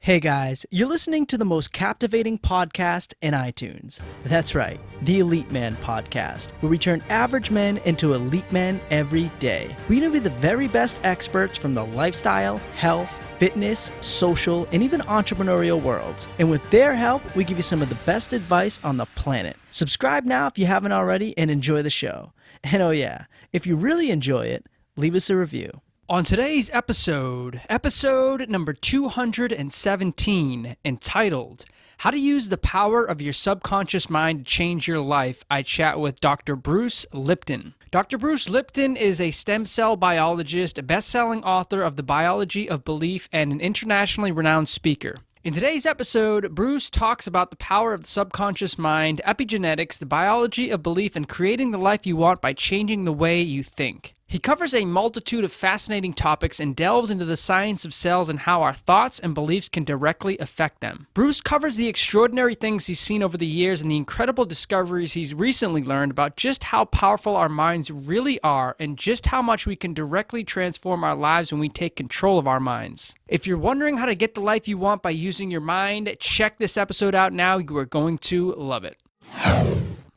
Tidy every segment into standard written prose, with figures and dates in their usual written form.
Hey guys, you're listening to the most captivating podcast in iTunes. That's right, the Elite Man Podcast, where we turn average men into elite men every day. We interview the very best experts from the lifestyle, health, fitness, social, and even entrepreneurial worlds. And with their help, we give you some of the best advice on the planet. Subscribe now if you haven't already and enjoy the show. And oh yeah, if you really enjoy it, leave us a review. On today's episode number 217, entitled, How to Use the Power of Your Subconscious Mind to Change Your Life, I chat with Dr. Bruce Lipton. Dr. Bruce Lipton is a stem cell biologist, a best-selling author of The Biology of Belief, and an internationally renowned speaker. In today's episode, Bruce talks about the power of the subconscious mind, epigenetics, the biology of belief, and creating the life you want by changing the way you think. He covers a multitude of fascinating topics and delves into the science of cells and how our thoughts and beliefs can directly affect them. Bruce covers the extraordinary things he's seen over the years and the incredible discoveries he's recently learned about just how powerful our minds really are and just how much we can directly transform our lives when we take control of our minds. If you're wondering how to get the life you want by using your mind, check this episode out now. You are going to love it.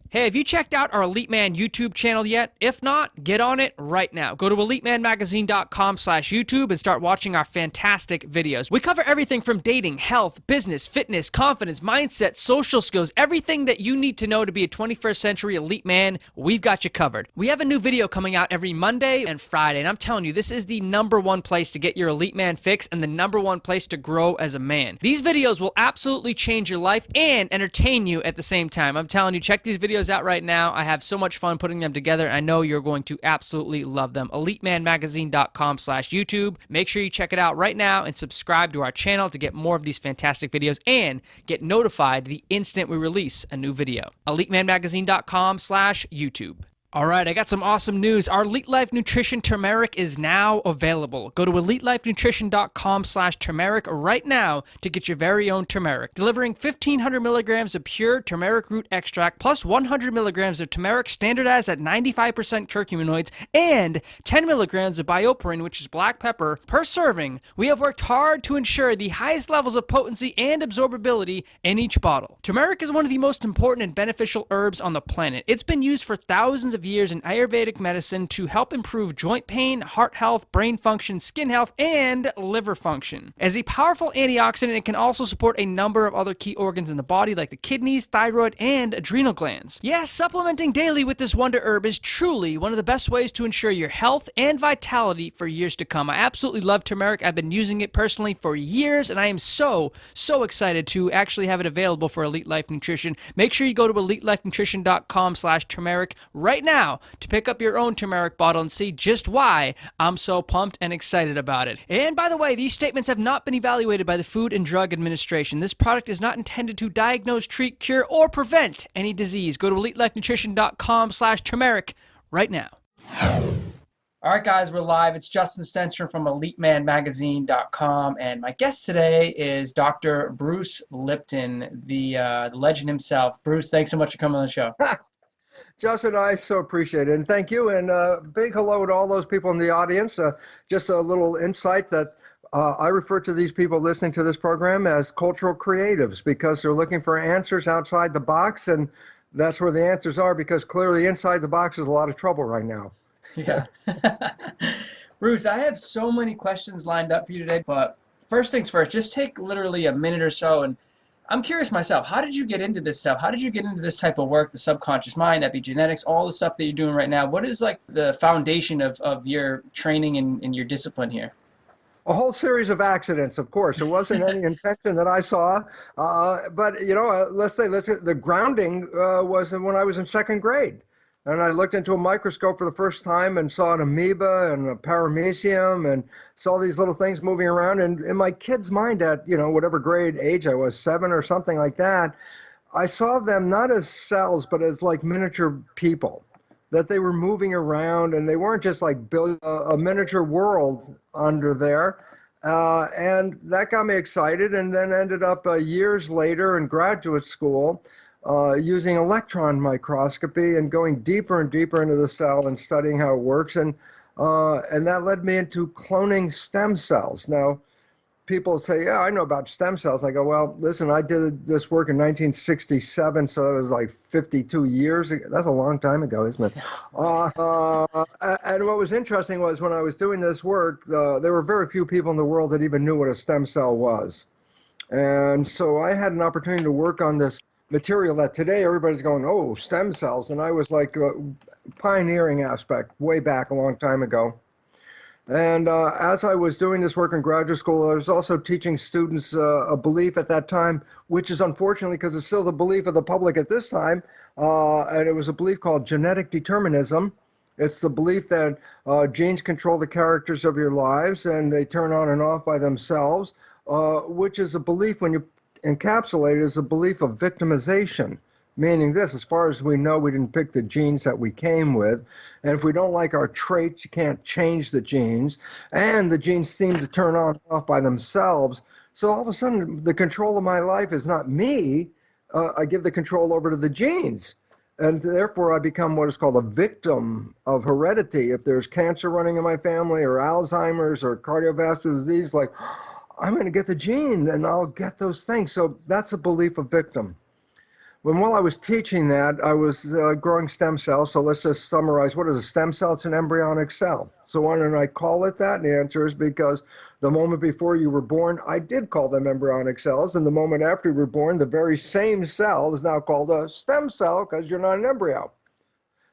Hey, have you checked out our Elite Man YouTube channel yet? If not, get on it right now. Go to elitemanmagazine.com/YouTube and start watching our fantastic videos. We cover everything from dating, health, business, fitness, confidence, mindset, social skills, everything that you need to know to be a 21st century elite man. We've got you covered. We have a new video coming out every Monday and Friday, and I'm telling you, this is the #1 place to get your elite man fix and the #1 place to grow as a man. These videos will absolutely change your life and entertain you at the same time. I'm telling you, check these videos out right now. I have so much fun putting them together. I know you're going to absolutely love them. elitemanmagazine.com/YouTube. Make sure you check it out right now and subscribe to our channel to get more of these fantastic videos and get notified the instant we release a new video. elitemanmagazine.com/YouTube. All right, I got some awesome news. Our Elite Life Nutrition Turmeric is now available. Go to elitelifenutrition.com/turmeric right now to get your very own turmeric, delivering 1,500 milligrams of pure turmeric root extract plus 100 milligrams of turmeric standardized at 95% curcuminoids and 10 milligrams of bioperine, which is black pepper, per serving. We have worked hard to ensure the highest levels of potency and absorbability in each bottle. Turmeric is one of the most important and beneficial herbs on the planet. It's been used for thousands of years in Ayurvedic medicine to help improve joint pain, heart health, brain function, skin health, and liver function. As a powerful antioxidant, it can also support a number of other key organs in the body like the kidneys, thyroid, and adrenal glands. Yes, supplementing daily with this wonder herb is truly one of the best ways to ensure your health and vitality for years to come. I absolutely love turmeric. I've been using it personally for years, and I am so excited to actually have it available for Elite Life Nutrition. Make sure you go to elitelifenutrition.com/turmeric right now to pick up your own turmeric bottle and see just why I'm so pumped and excited about it. And by the way, these statements have not been evaluated by the Food and Drug Administration. This product is not intended to diagnose, treat, cure, or prevent any disease. Go to elitelifenutrition.com/turmeric right now. All right, guys, we're live. It's Justin Stenstrom from EliteManMagazine.com, and my guest today is Dr. Bruce Lipton, the legend himself. Bruce, thanks so much for coming on the show. Justin, I so appreciate it. And thank you. And big hello to all those people in the audience. Just a little insight that I refer to these people listening to this program as cultural creatives because they're looking for answers outside the box. And that's where the answers are because clearly inside the box is a lot of trouble right now. Yeah. Bruce, I have so many questions lined up for you today. But first things first, just take literally a minute or so and I'm curious myself, how did you get into this stuff? How did you get into this type of work, the subconscious mind, epigenetics, all the stuff that you're doing right now? What is like the foundation of your training and your discipline here? A whole series of accidents, of course. It wasn't any intention that I saw. But, you know, let's say the grounding was when I was in second grade. And I looked into a microscope for the first time and saw an amoeba and a paramecium and saw these little things moving around. And in my kid's mind at, you know, whatever grade age I was, 7 or something like that, I saw them not as cells, but as like miniature people, that they were moving around and they weren't just like a miniature world under there. And that got me excited and then ended up years later in graduate school using electron microscopy and going deeper and deeper into the cell and studying how it works. And that led me into cloning stem cells. Now, people say, yeah, I know about stem cells. I go, well, listen, I did this work in 1967, so it was like 52 years ago. That's a long time ago, isn't it? And what was interesting was when I was doing this work, there were very few people in the world that even knew what a stem cell was. And so I had an opportunity to work on this material that today everybody's going, oh, stem cells. And I was like a pioneering aspect way back a long time ago. And as I was doing this work in graduate school, I was also teaching students a belief at that time, which is unfortunately because it's still the belief of the public at this time, and it was a belief called genetic determinism. It's the belief that genes control the characters of your lives and they turn on and off by themselves, which is a belief, when you encapsulate it, is a belief of victimization. Meaning this, as far as we know, we didn't pick the genes that we came with. And if we don't like our traits, you can't change the genes. And the genes seem to turn on and off by themselves. So all of a sudden, the control of my life is not me. I give the control over to the genes. And therefore, I become what is called a victim of heredity. If there's cancer running in my family or Alzheimer's or cardiovascular disease, like, I'm going to get the gene and I'll get those things. So that's a belief of victim. While I was teaching that, I was growing stem cells. So let's just summarize. What is a stem cell? It's an embryonic cell. So why don't I call it that? And the answer is because the moment before you were born, I did call them embryonic cells. And the moment after you were born, the very same cell is now called a stem cell because you're not an embryo.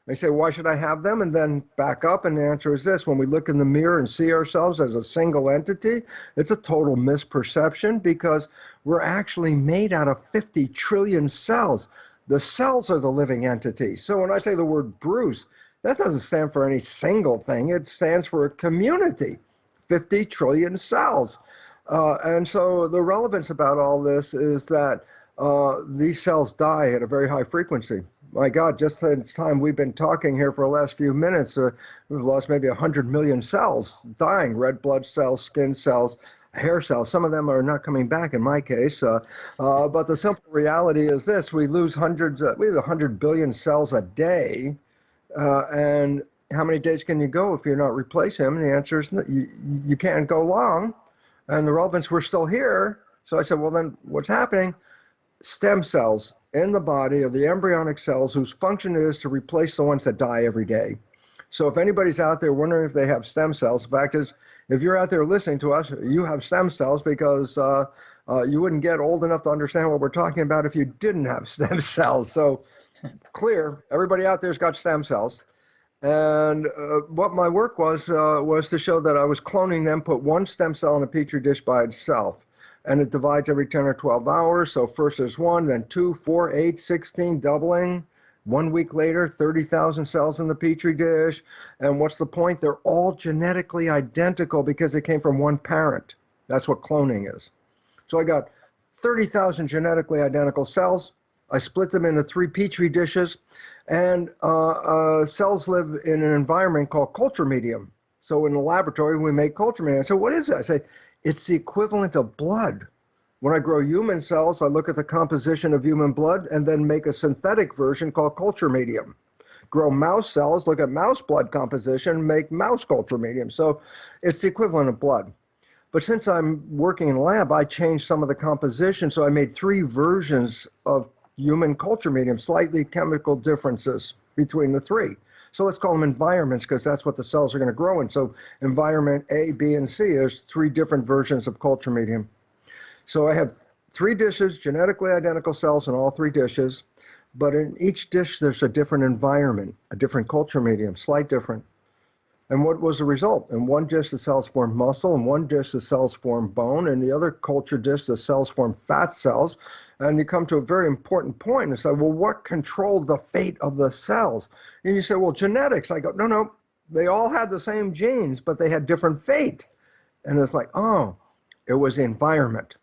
They say, why should I have them? And then back up, and the answer is this. When we look in the mirror and see ourselves as a single entity, it's a total misperception because we're actually made out of 50 trillion cells. The cells are the living entity. So when I say the word Bruce, that doesn't stand for any single thing. It stands for a community, 50 trillion cells. And so the relevance about all this is that these cells die at a very high frequency. My God, just in it's time we've been talking here for the last few minutes, we've lost maybe 100 million cells dying, red blood cells, skin cells, hair cells. Some of them are not coming back in my case. But the simple reality is this. We lose we have 100 billion cells a day. And how many days can you go if you're not replacing them? The answer is you can't go long. And the relevance, we're still here. So I said, well, then what's happening? Stem cells in the body of the embryonic cells whose function is to replace the ones that die every day. So if anybody's out there wondering if they have stem cells, the fact is, if you're out there listening to us, you have stem cells because you wouldn't get old enough to understand what we're talking about if you didn't have stem cells. So clear, everybody out there's got stem cells. And what my work was to show that I was cloning them, put one stem cell in a petri dish by itself. And it divides every 10 or 12 hours. So first there's 1, then 2, 4, 8, 16, doubling. 1 week later, 30,000 cells in the petri dish. And what's the point? They're all genetically identical because they came from one parent. That's what cloning is. So I got 30,000 genetically identical cells. I split them into 3 petri dishes. And cells live in an environment called culture medium. So in the laboratory, we make culture medium. So what is it? I say, it's the equivalent of blood. When I grow human cells, I look at the composition of human blood and then make a synthetic version called culture medium. Grow mouse cells, look at mouse blood composition, make mouse culture medium. So it's the equivalent of blood. But since I'm working in a lab, I changed some of the composition. So I made 3 versions of human culture medium, slightly chemical differences between the 3. So let's call them environments because that's what the cells are going to grow in. So environment A, B, and C is 3 different versions of culture medium. So I have 3 dishes, genetically identical cells in all 3 dishes, but in each dish there's a different environment, a different culture medium, slight different. And what was the result? In one dish, the cells form muscle. In one dish, the cells form bone. In the other culture dish, the cells form fat cells. And you come to a very important point and say, well, what controlled the fate of the cells? And you say, well, genetics. I go, no, they all had the same genes, but they had different fate. And it's like, oh, it was the environment,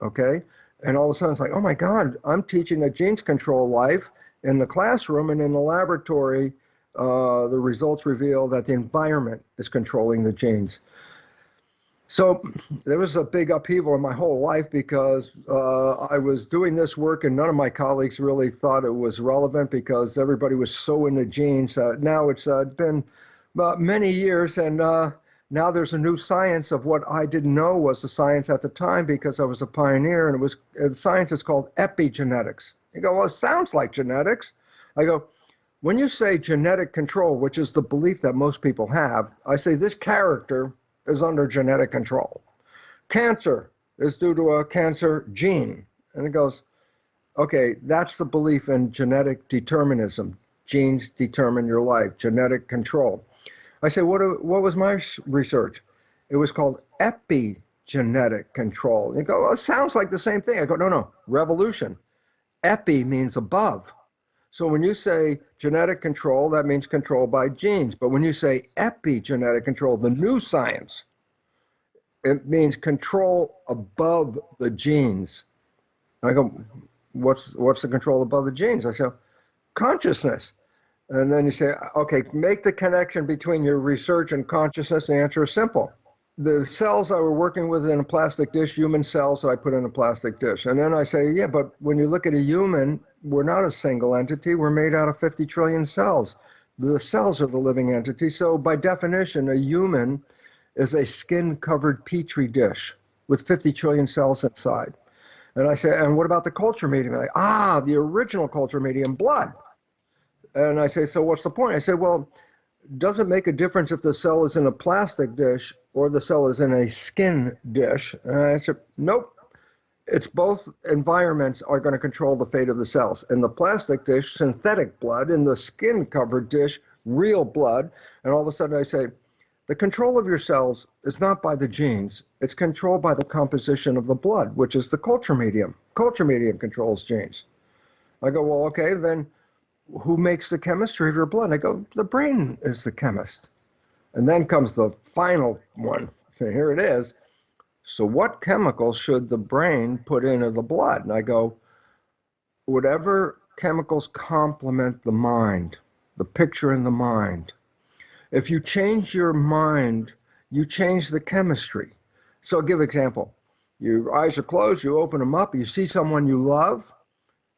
okay? And all of a sudden, it's like, oh, my God, I'm teaching that genes control life in the classroom, and in the laboratory, the results reveal that the environment is controlling the genes. So there was a big upheaval in my whole life because I was doing this work and none of my colleagues really thought it was relevant because everybody was so into genes. Now it's been many years, and now there's a new science of what I didn't know was the science at the time because I was a pioneer, and the science is called epigenetics. You go, well, it sounds like genetics. I go, when you say genetic control, which is the belief that most people have, I say this character is under genetic control. Cancer is due to a cancer gene. And it goes, okay, that's the belief in genetic determinism. Genes determine your life, genetic control. I say, what was my research? It was called epigenetic control. You go, well, it sounds like the same thing. I go, no, revolution. Epi means above. So when you say genetic control, that means control by genes. But when you say epigenetic control, the new science, it means control above the genes. I go, what's the control above the genes? I say, consciousness. And then you say, okay, make the connection between your research and consciousness. The answer is simple. The cells I were working with in a plastic dish, human cells that I put in a plastic dish. And then I say, yeah, but when you look at a human, we're not a single entity. We're made out of 50 trillion cells. The cells are the living entity. So by definition, a human is a skin-covered petri dish with 50 trillion cells inside. And I say, and what about the culture medium? Like, the original culture medium, blood. And I say, so what's the point? I say, well, does it make a difference if the cell is in a plastic dish or the cell is in a skin dish? And I said, nope. It's both environments are going to control the fate of the cells. In the plastic dish, synthetic blood. In the skin-covered dish, real blood. And all of a sudden I say, the control of your cells is not by the genes. It's controlled by the composition of the blood, which is the culture medium. Culture medium controls genes. I go, well, okay, then who makes the chemistry of your blood? I go, the brain is the chemist. And then comes the final one. Here it is. So what chemicals should the brain put into the blood? And I go, whatever chemicals complement the mind, the picture in the mind. If you change your mind, you change the chemistry. So I'll give an example. Your eyes are closed, you open them up, you see someone you love,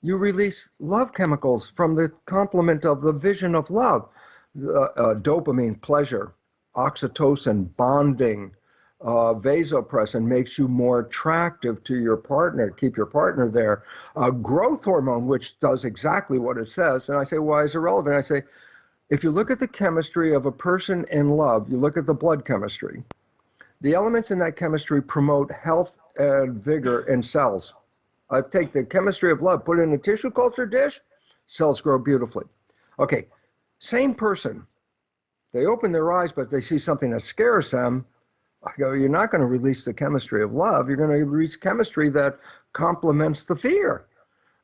you release love chemicals from the complement of the vision of love. Dopamine, pleasure, oxytocin, bonding, vasopressin makes you more attractive to your partner, keep your partner there. Growth hormone, which does exactly what it says. And I say, why is it relevant? I say, if you look at the chemistry of a person in love, you look at the blood chemistry. The elements in that chemistry promote health and vigor in cells. I take the chemistry of love, put it in a tissue culture dish, cells grow beautifully. Okay, same person. They open their eyes, but they see something that scares them. I go, you're not going to release the chemistry of love. You're going to release chemistry that complements the fear.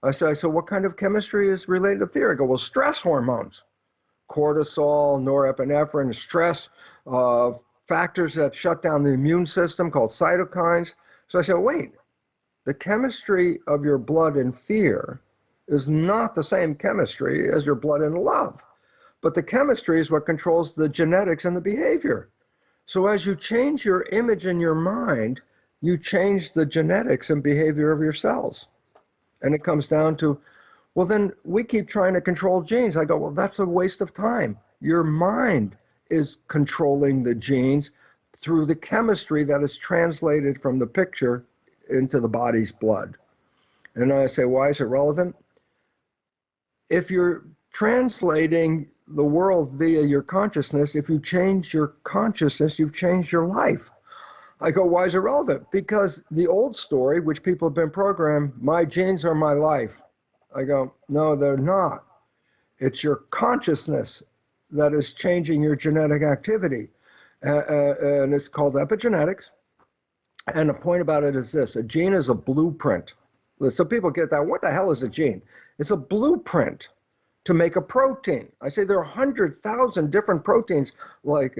I say, so what kind of chemistry is related to fear? I go, well, stress hormones. Cortisol, norepinephrine, stress, factors that shut down the immune system called cytokines. So I said, wait, the chemistry of your blood in fear is not the same chemistry as your blood in love. But the chemistry is what controls the genetics and the behavior. So as you change your image in your mind, you change the genetics and behavior of your cells. And it comes down to, well, then we keep trying to control genes. I go, well, that's a waste of time. Your mind is controlling the genes through the chemistry that is translated from the picture into the body's blood. And I say, why is it relevant? If you're translating the world via your consciousness, if you change your consciousness, you've changed your life. I go, why is it relevant? Because the old story, which people have been programmed, my genes are my life. I go, no, they're not. It's your consciousness that is changing your genetic activity. And it's called epigenetics. And the point about it is this, a gene is a blueprint. So people get that, what the hell is a gene? It's a blueprint to make a protein. I say there are 100,000 different proteins, like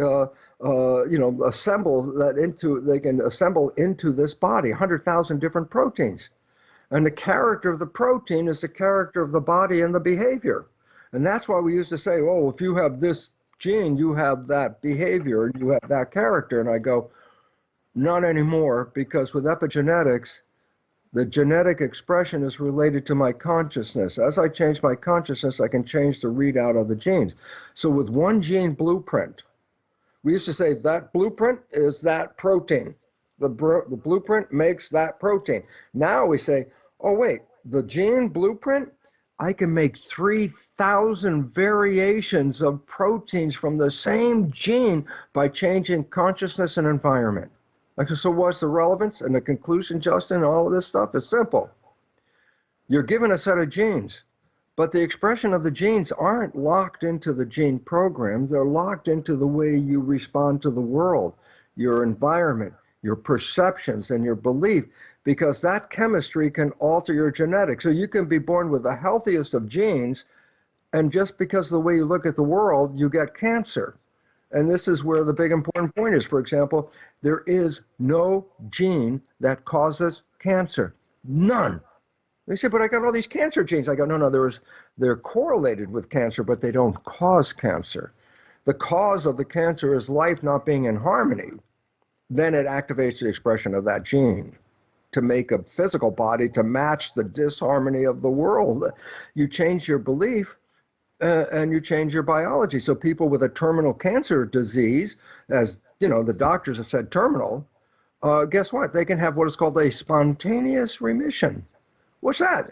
assemble that into, they can assemble into this body, 100,000 different proteins. And the character of the protein is the character of the body and the behavior. And that's why we used to say, oh, if you have this gene, you have that behavior, and you have that character. And I go, not anymore, because with epigenetics, the genetic expression is related to my consciousness. As I change my consciousness, I can change the readout of the genes. So with one gene blueprint, We used to say that blueprint is that protein. The blueprint makes that protein. Now we say, oh, wait, the gene blueprint, I can make 3,000 variations of proteins from the same gene by changing consciousness and environment. Like, so what's the relevance and the conclusion, Justin, all of this stuff is simple. You're given a set of genes, but the expression of the genes aren't locked into the gene program. They're locked into the way you respond to the world, your environment, your perceptions, and your belief, because that chemistry can alter your genetics. So you can be born with the healthiest of genes, and just because of the way you look at the world, you get cancer. And this is where the big important point is. For example, there is no gene that causes cancer. None. They say, but I got all these cancer genes. I go, no, they're correlated with cancer, but they don't cause cancer. The cause of the cancer is life not being in harmony. Then it activates the expression of that gene to make a physical body to match the disharmony of the world. You change your belief and you change your biology. So people with a terminal cancer disease, as you know, the doctors have said terminal, guess what? They can have what is called a spontaneous remission. What's that?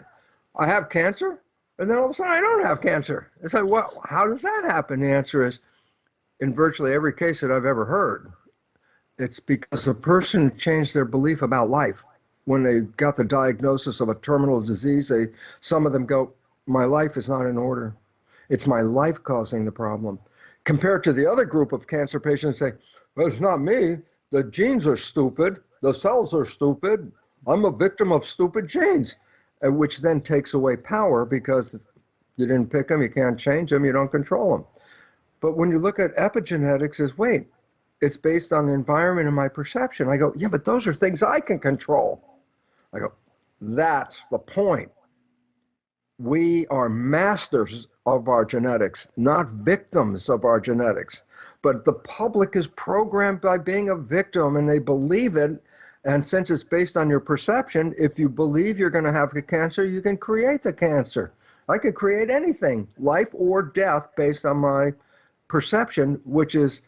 I have cancer, and then all of a sudden I don't have cancer. It's like, what? How does that happen? The answer is, in virtually every case that I've ever heard, it's because the person changed their belief about life. When they got the diagnosis of a terminal disease, some of them go, my life is not in order. It's my life causing the problem. Compared to the other group of cancer patients, say, well, it's not me. The genes are stupid. The cells are stupid. I'm a victim of stupid genes. Which then takes away power because you didn't pick them, you can't change them, you don't control them. But when you look at epigenetics, wait, it's based on the environment and my perception. I go, yeah, but those are things I can control. I go, that's the point. We are masters of our genetics, not victims of our genetics. But the public is programmed by being a victim, and they believe it. And since it's based on your perception, if you believe you're going to have a cancer, you can create the cancer. I could create anything, life or death, based on my perception, which is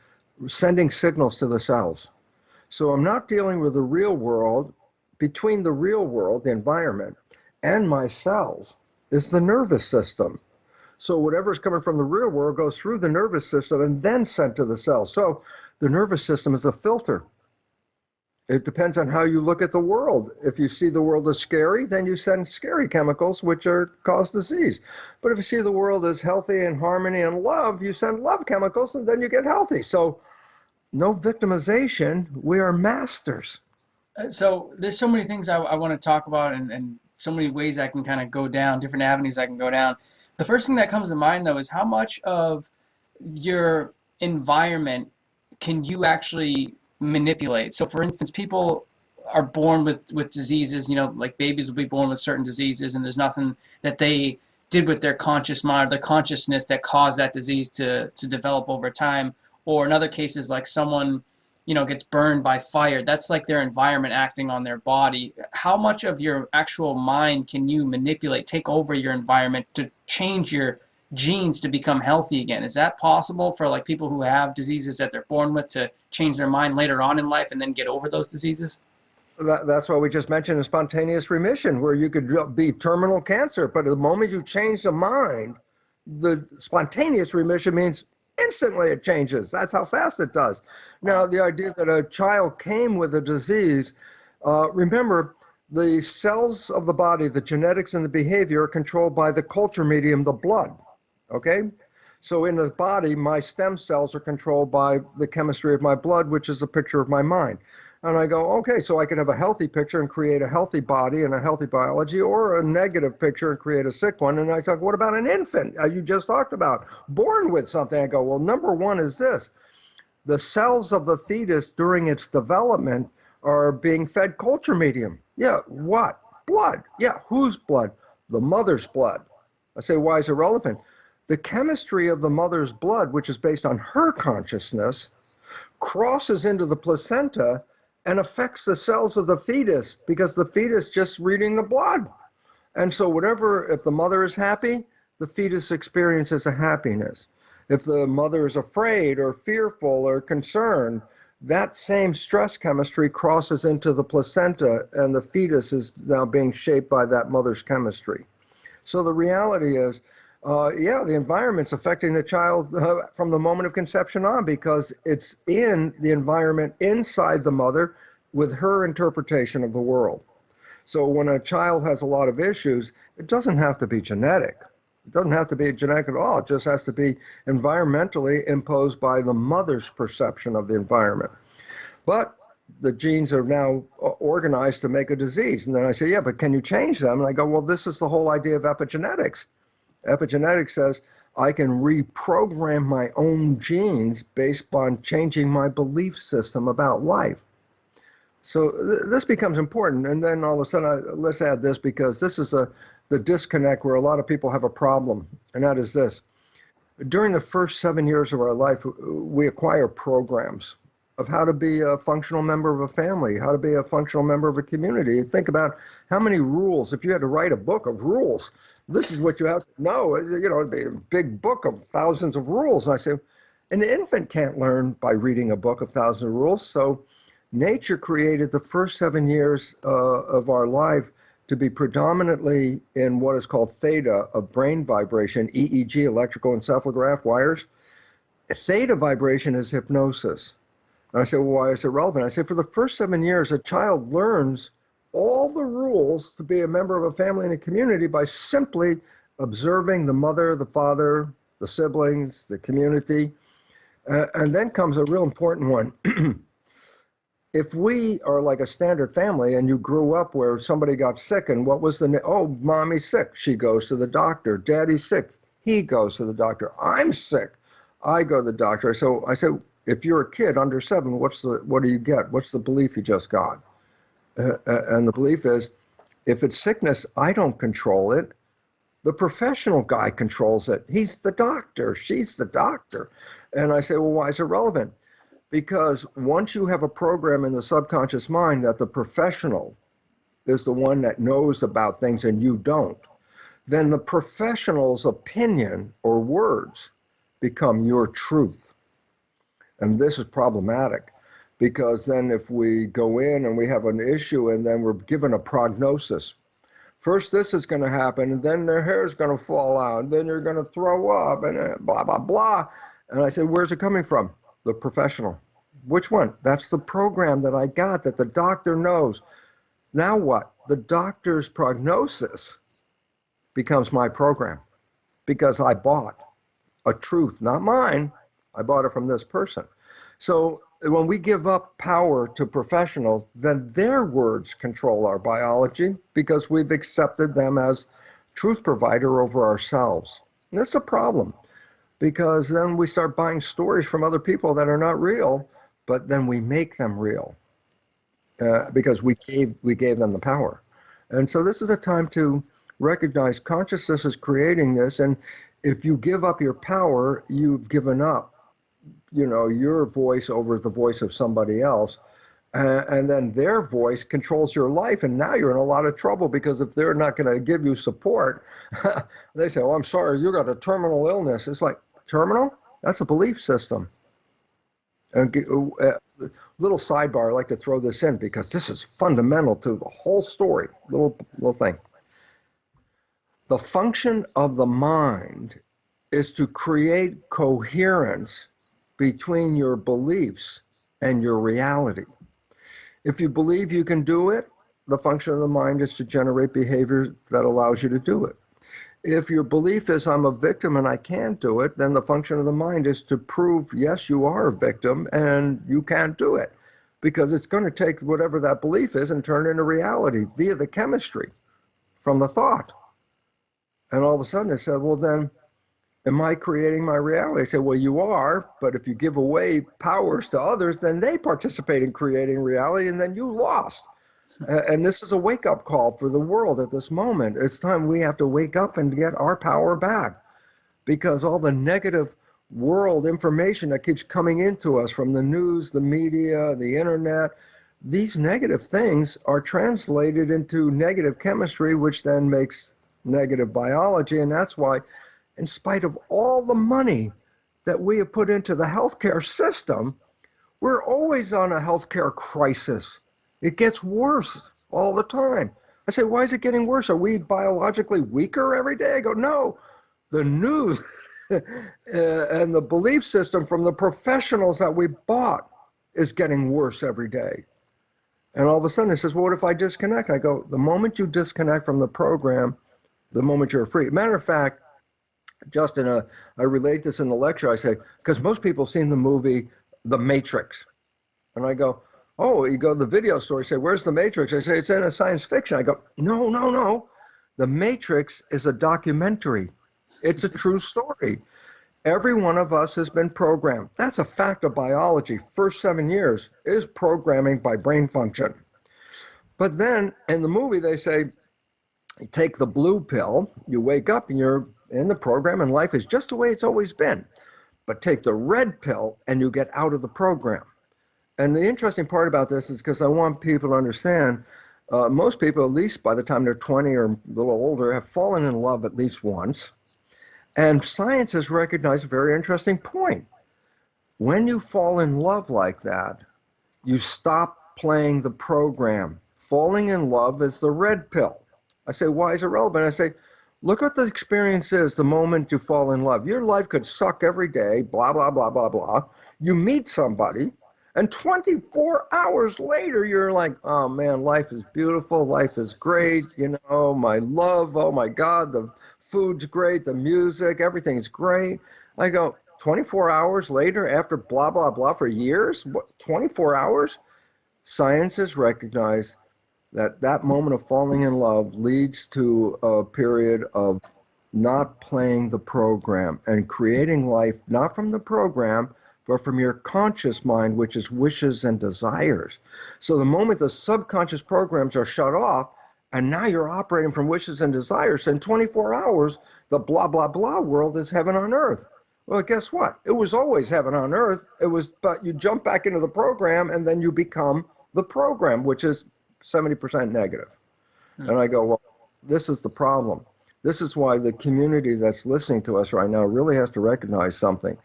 sending signals to the cells. So I'm not dealing with the real world. Between the real world, the environment, and my cells is the nervous system. So whatever's coming from the real world goes through the nervous system and then sent to the cells. So the nervous system is a filter. It depends on how you look at the world. If you see the world as scary, then you send scary chemicals, which cause disease. But if you see the world as healthy and harmony and love, you send love chemicals, and then you get healthy. So no victimization. We are masters. So there's so many things I want to talk about, and so many ways I can kind of go down, different avenues I can go down. The first thing that comes to mind, though, is how much of your environment can you actually manipulate? So for instance, people are born with diseases, you know, like babies will be born with certain diseases, and there's nothing that they did with their conscious mind, the consciousness that caused that disease to develop over time. Or in other cases, like someone, you know, gets burned by fire. That's like their environment acting on their body. How much of your actual mind can you manipulate, take over your environment to change your genes to become healthy again? Is that possible for like people who have diseases that they're born with to change their mind later on in life and then get over those diseases? That's why we just mentioned a spontaneous remission, where you could be terminal cancer, but the moment you change the mind, the spontaneous remission means instantly it changes. That's how fast it does. Now, the idea that a child came with a disease, remember, the cells of the body, the genetics and the behavior, are controlled by the culture medium, the blood. Okay? So in the body, my stem cells are controlled by the chemistry of my blood, which is a picture of my mind. And I go, okay, so I can have a healthy picture and create a healthy body and a healthy biology, or a negative picture and create a sick one. And I thought, what about an infant, as you just talked about, born with something? I go, well, number one is this. The cells of the fetus during its development are being fed culture medium. Yeah, what? Blood. Yeah, whose blood? The mother's blood. I say, why is it relevant? The chemistry of the mother's blood, which is based on her consciousness, crosses into the placenta and affects the cells of the fetus, because the fetus just reading the blood. And so whatever, if the mother is happy, the fetus experiences a happiness. If the mother is afraid or fearful or concerned, that same stress chemistry crosses into the placenta, and the fetus is now being shaped by that mother's chemistry. So the reality is, the environment's affecting the child from the moment of conception on, because it's in the environment inside the mother with her interpretation of the world. So when a child has a lot of issues, it doesn't have to be genetic. It doesn't have to be genetic at all. It just has to be environmentally imposed by the mother's perception of the environment. But the genes are now organized to make a disease. And then I say, yeah, but can you change them? And I go, well, this is the whole idea of epigenetics. Epigenetics says I can reprogram my own genes based on changing my belief system about life. So this becomes important. And then all of a sudden, let's add this, because this is the disconnect where a lot of people have a problem. And that is this. During the first 7 years of our life, we acquire programs of how to be a functional member of a family, how to be a functional member of a community. Think about how many rules. If you had to write a book of rules, this is what you have to know. It'd be a big book of thousands of rules. And I say, an infant can't learn by reading a book of thousands of rules. So nature created the first 7 years of our life to be predominantly in what is called theta of brain vibration, EEG, electrical encephalograph wires. Theta vibration is hypnosis. And I said, well, why is it relevant? I said, for the first 7 years, a child learns all the rules to be a member of a family and a community by simply observing the mother, the father, the siblings, the community. And then comes a real important one. If we are like a standard family and you grew up where somebody got sick, and what was oh, mommy's sick, she goes to the doctor. Daddy's sick, he goes to the doctor. I'm sick, I go to the doctor. So I said, if you're a kid under 7, what do you get? What's the belief you just got? And the belief is, if it's sickness, I don't control it. The professional guy controls it. He's the doctor, she's the doctor. And I say, well, why is it relevant? Because once you have a program in the subconscious mind that the professional is the one that knows about things and you don't, then the professional's opinion or words become your truth. And this is problematic, because then if we go in and we have an issue and then we're given a prognosis, first this is going to happen, and then their hair is going to fall out, and then you're going to throw up, and blah, blah, blah. And I said, where's it coming from? The professional. Which one? That's the program that I got that the doctor knows. Now what? The doctor's prognosis becomes my program, because I bought a truth, not mine. I bought it from this person. So when we give up power to professionals, then their words control our biology, because we've accepted them as truth provider over ourselves. And that's a problem, because then we start buying stories from other people that are not real, but then we make them real because we gave them the power. And so this is a time to recognize consciousness is creating this, and if you give up your power, you've given up, your voice over the voice of somebody else. And then their voice controls your life. And now you're in a lot of trouble, because if they're not going to give you support, they say, oh, I'm sorry, you got a terminal illness. It's like, terminal? That's a belief system. And little sidebar, I like to throw this in because this is fundamental to the whole story. Little thing. The function of the mind is to create coherence between your beliefs and your reality. If you believe you can do it, the function of the mind is to generate behavior that allows you to do it. If your belief is I'm a victim and I can't do it, then the function of the mind is to prove, yes, you are a victim and you can't do it, because it's going to take whatever that belief is and turn it into reality via the chemistry from the thought. And all of a sudden I said, well, then, am I creating my reality? I said, well, you are, but if you give away powers to others, then they participate in creating reality, and then you lost. And this is a wake-up call for the world at this moment. It's time we have to wake up and get our power back, because all the negative world information that keeps coming into us from the news, the media, the internet, these negative things are translated into negative chemistry, which then makes negative biology. And that's why, in spite of all the money that we have put into the healthcare system, we're always on a healthcare crisis. It gets worse all the time. I say, why is it getting worse? Are we biologically weaker every day? I go, no, the news and the belief system from the professionals that we bought is getting worse every day. And all of a sudden it says, well, what if I disconnect? I go, the moment you disconnect from the program, the moment you're free. Matter of fact, Justin, I relate this in the lecture. I say, because most people have seen the movie The Matrix. And I go, oh, you go to the video store, say, where's The Matrix? I say, it's in a science fiction. I go, no. The Matrix is a documentary. It's a true story. Every one of us has been programmed. That's a fact of biology. First 7 years is programming by brain function. But then in the movie, they say, you take the blue pill, you wake up and you're in the program and life is just the way it's always been. But take the red pill and you get out of the program. And the interesting part about this is because I want people to understand, most people, at least by the time they're 20 or a little older, have fallen in love at least once. And science has recognized a very interesting point. When you fall in love like that, you stop playing the program. Falling in love is the red pill. I say, why is it relevant? I say, look what the experience is the moment you fall in love. Your life could suck every day, blah, blah, blah, blah, blah. You meet somebody, and 24 hours later, you're like, oh man, life is beautiful, life is great, you know, my love, oh my God, the food's great, the music, everything's great. I go, 24 hours later, after blah, blah, blah for years, what, 24 hours? Science has recognized that moment of falling in love leads to a period of not playing the program and creating life, not from the program, but from your conscious mind, which is wishes and desires. So the moment the subconscious programs are shut off, and now you're operating from wishes and desires, in 24 hours, the blah, blah, blah world is heaven on earth. Well, guess what? It was always heaven on earth. But you jump back into the program and then you become the program, which is 70% negative. And I go, well, this is the problem. This is why the community that's listening to us right now really has to recognize something.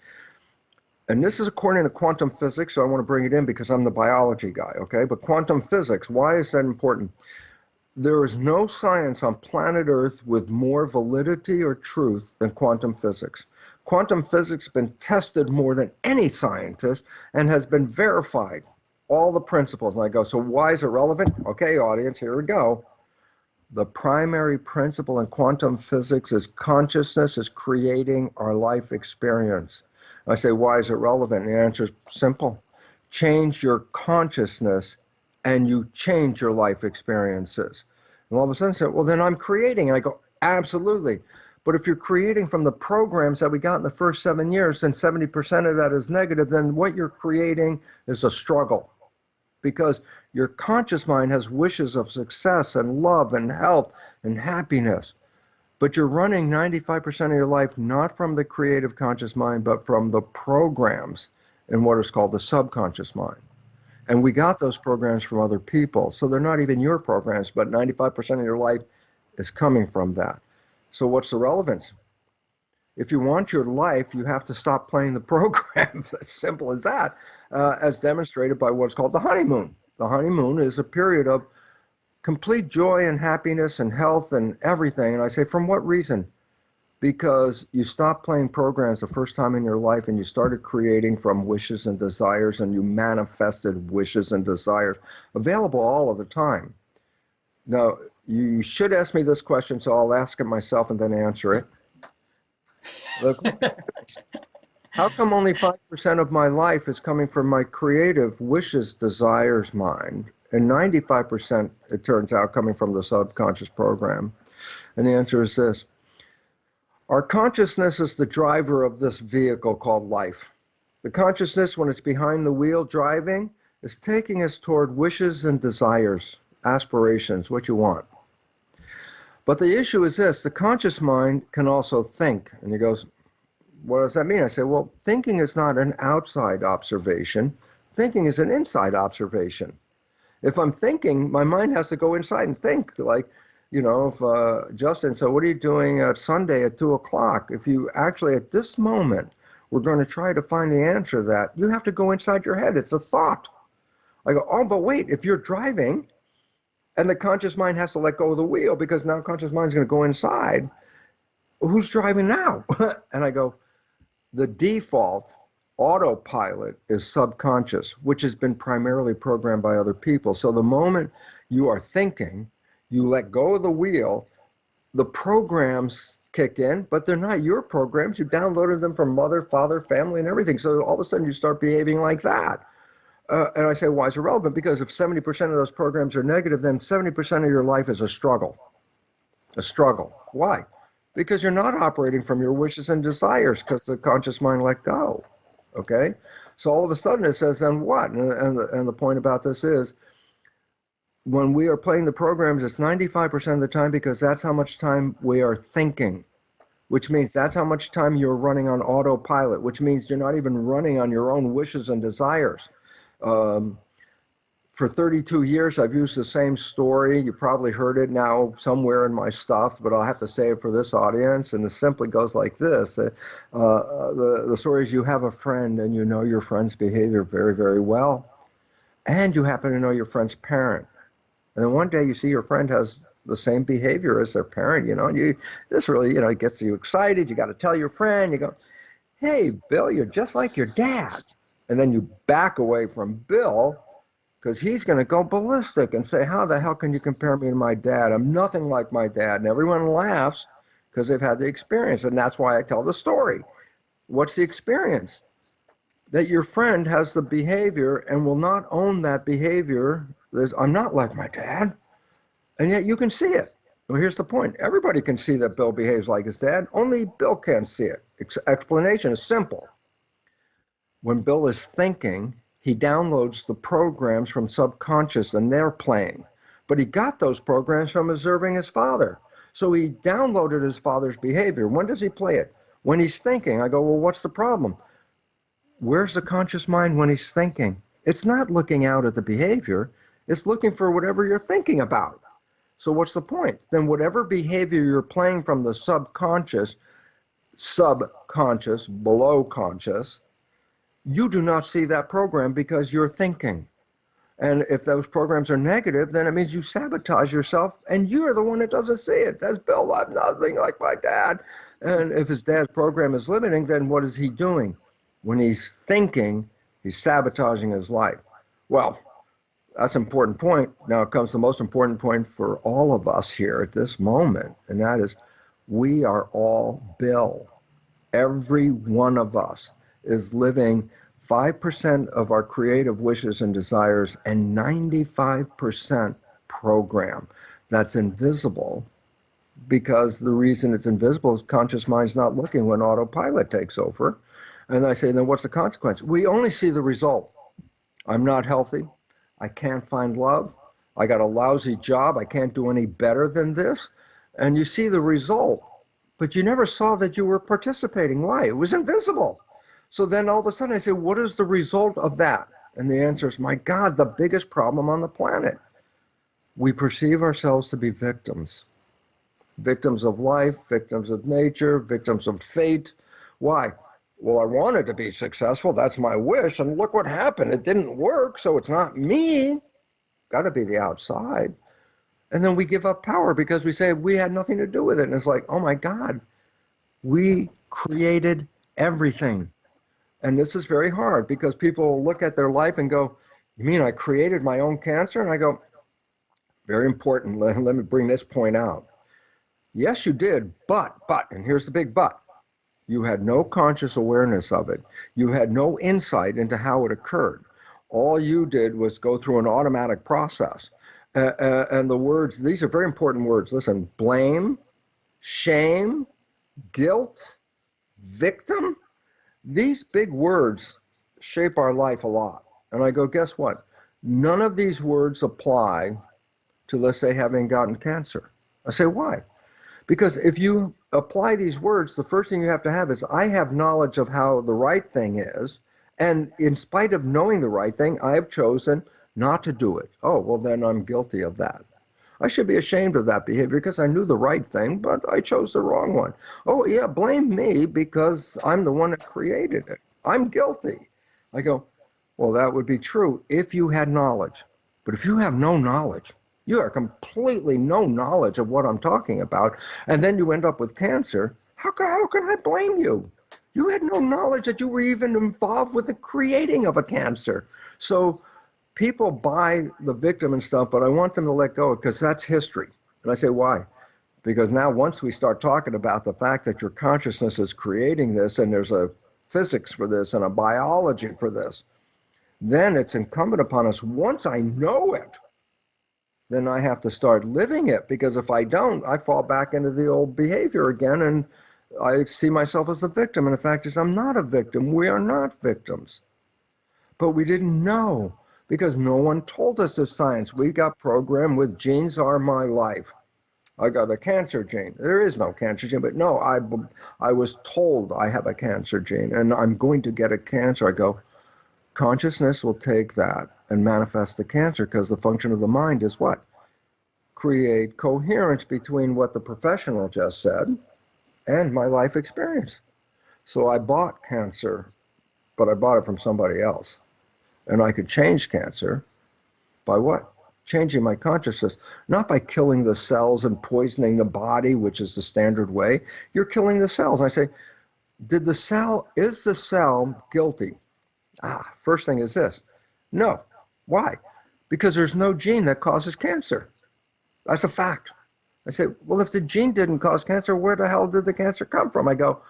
And this is according to quantum physics, so I want to bring it in because I'm the biology guy, okay? But quantum physics, why is that important? There is no science on planet Earth with more validity or truth than quantum physics. Quantum physics has been tested more than any scientist and has been verified, all the principles. And I go, so why is it relevant? Okay, audience, here we go. The primary principle in quantum physics is consciousness is creating our life experience. I say, why is it relevant? And the answer is simple. Change your consciousness and you change your life experiences. And all of a sudden I say, well, then I'm creating. And I go, absolutely. But if you're creating from the programs that we got in the first 7 years, and 70% of that is negative, then what you're creating is a struggle. Because your conscious mind has wishes of success and love and health and happiness. But you're running 95% of your life not from the creative conscious mind, but from the programs in what is called the subconscious mind. And we got those programs from other people. So they're not even your programs, but 95% of your life is coming from that. So what's the relevance? If you want your life, you have to stop playing the program. As simple as that, as demonstrated by what's called the honeymoon. The honeymoon is a period of complete joy and happiness and health and everything. And I say, from what reason? Because you stopped playing programs the first time in your life and you started creating from wishes and desires, and you manifested wishes and desires available all of the time. Now, you should ask me this question, so I'll ask it myself and then answer it. Look, how come only 5% of my life is coming from my creative wishes, desires mind, and 95%, it turns out, coming from the subconscious program? And the answer is this. Our consciousness is the driver of this vehicle called life. The consciousness, when it's behind the wheel driving, is taking us toward wishes and desires, aspirations, what you want. But the issue is this, the conscious mind can also think. And he goes, what does that mean? I say, well, thinking is not an outside observation. Thinking is an inside observation. If I'm thinking, my mind has to go inside and think. Like, you know, if Justin said, what are you doing at Sunday at 2 o'clock? If you actually at this moment we're going to try to find the answer to that. You have to go inside your head. It's a thought. I go, oh, but wait, if you're driving and the conscious mind has to let go of the wheel because now conscious mind is going to go inside, who's driving now? And I go, the default autopilot is subconscious, which has been primarily programmed by other people. So the moment you are thinking, you let go of the wheel, the programs kick in, but they're not your programs. You downloaded them from mother, father, family, and everything. So all of a sudden you start behaving like that. And I say, why is it relevant? Because if 70% of those programs are negative, then 70% of your life is a struggle. A struggle. Why? Because you're not operating from your wishes and desires because the conscious mind let go. Okay? So all of a sudden it says, then what? And the point about this is, when we are playing the programs, it's 95% of the time because that's how much time we are thinking, which means that's how much time you're running on autopilot, which means you're not even running on your own wishes and desires. For 32 years, I've used the same story. You probably heard it now somewhere in my stuff, but I'll have to say it for this audience. And it simply goes like this. The story is, you have a friend and you know your friend's behavior very, very well. And you happen to know your friend's parent. And then one day you see your friend has the same behavior as their parent, and this really, it gets you excited. You got to tell your friend, you go, hey, Bill, you're just like your dad. And then you back away from Bill because he's going to go ballistic and say, how the hell can you compare me to my dad? I'm nothing like my dad. And everyone laughs because they've had the experience. And that's why I tell the story. What's the experience? That your friend has the behavior and will not own that behavior. I'm not like my dad. And yet you can see it. Well, here's the point. Everybody can see that Bill behaves like his dad. Only Bill can't see it. Explanation is simple. When Bill is thinking, he downloads the programs from subconscious and they're playing. But he got those programs from observing his father. So he downloaded his father's behavior. When does he play it? When he's thinking. I go, well, what's the problem? Where's the conscious mind when he's thinking? It's not looking out at the behavior. It's looking for whatever you're thinking about. So what's the point? Then whatever behavior you're playing from the subconscious, below conscious, you do not see that program because you're thinking. And if those programs are negative, then it means you sabotage yourself and you're the one that doesn't see it. That's Bill, I'm nothing like my dad. And if his dad's program is limiting, then what is he doing? When he's thinking, he's sabotaging his life. Well, that's an important point. Now comes the most important point for all of us here at this moment, and that is we are all Bill. Every one of us is living 5% of our creative wishes and desires and 95% program. That's invisible because the reason it's invisible is conscious mind's not looking when autopilot takes over. And I say, then what's the consequence? We only see the result. I'm not healthy. I can't find love. I got a lousy job. I can't do any better than this. And you see the result, but you never saw that you were participating. Why? It was invisible. So then all of a sudden I say, what is the result of that? And the answer is, my God, the biggest problem on the planet. We perceive ourselves to be victims. Victims of life, victims of nature, victims of fate. Why? Well, I wanted to be successful. That's my wish. And look what happened. It didn't work, so it's not me. Got to be the outside. And then we give up power because we say we had nothing to do with it. And it's like, oh my God, we created everything. And this is very hard because people look at their life and go, you mean I created my own cancer? And I go, very important. Let me bring this point out. Yes, you did, but, and here's the big but. You had no conscious awareness of it. You had no insight into how it occurred. All you did was go through an automatic process. And the words, these are very important words. Listen, blame, shame, guilt, victim. These big words shape our life a lot. And I go, guess what? None of these words apply to, let's say, having gotten cancer. I say, why? Because if you apply these words, the first thing you have to have is, I have knowledge of how the right thing is. And in spite of knowing the right thing, I have chosen not to do it. Oh, well, then I'm guilty of that. I should be ashamed of that behavior because I knew the right thing, but I chose the wrong one. Oh, yeah, blame me because I'm the one that created it. I'm guilty. I go, well, that would be true if you had knowledge. But if you have no knowledge, you are completely no knowledge of what I'm talking about, and then you end up with cancer, how can I blame you? You had no knowledge that you were even involved with the creating of a cancer. So people buy the victim and stuff, but I want them to let go because that's history. And I say, why? Because now once we start talking about the fact that your consciousness is creating this and there's a physics for this and a biology for this, then it's incumbent upon us, once I know it, then I have to start living it, because if I don't, I fall back into the old behavior again and I see myself as a victim. And the fact is, I'm not a victim. We are not victims. But we didn't know because no one told us this science. We got programmed with genes are my life. I got a cancer gene. There is no cancer gene, but no, I was told I have a cancer gene and I'm going to get a cancer. I go, consciousness will take that and manifest the cancer because the function of the mind is what? Create coherence between what the professional just said and my life experience. So I bought cancer, but I bought it from somebody else. And I could change cancer by what? Changing my consciousness, not by killing the cells and poisoning the body, which is the standard way. You're killing the cells. I say, is the cell guilty? First thing is this. No. Why? Because there's no gene that causes cancer. That's a fact. I say, well, if the gene didn't cause cancer, where the hell did the cancer come from? I go,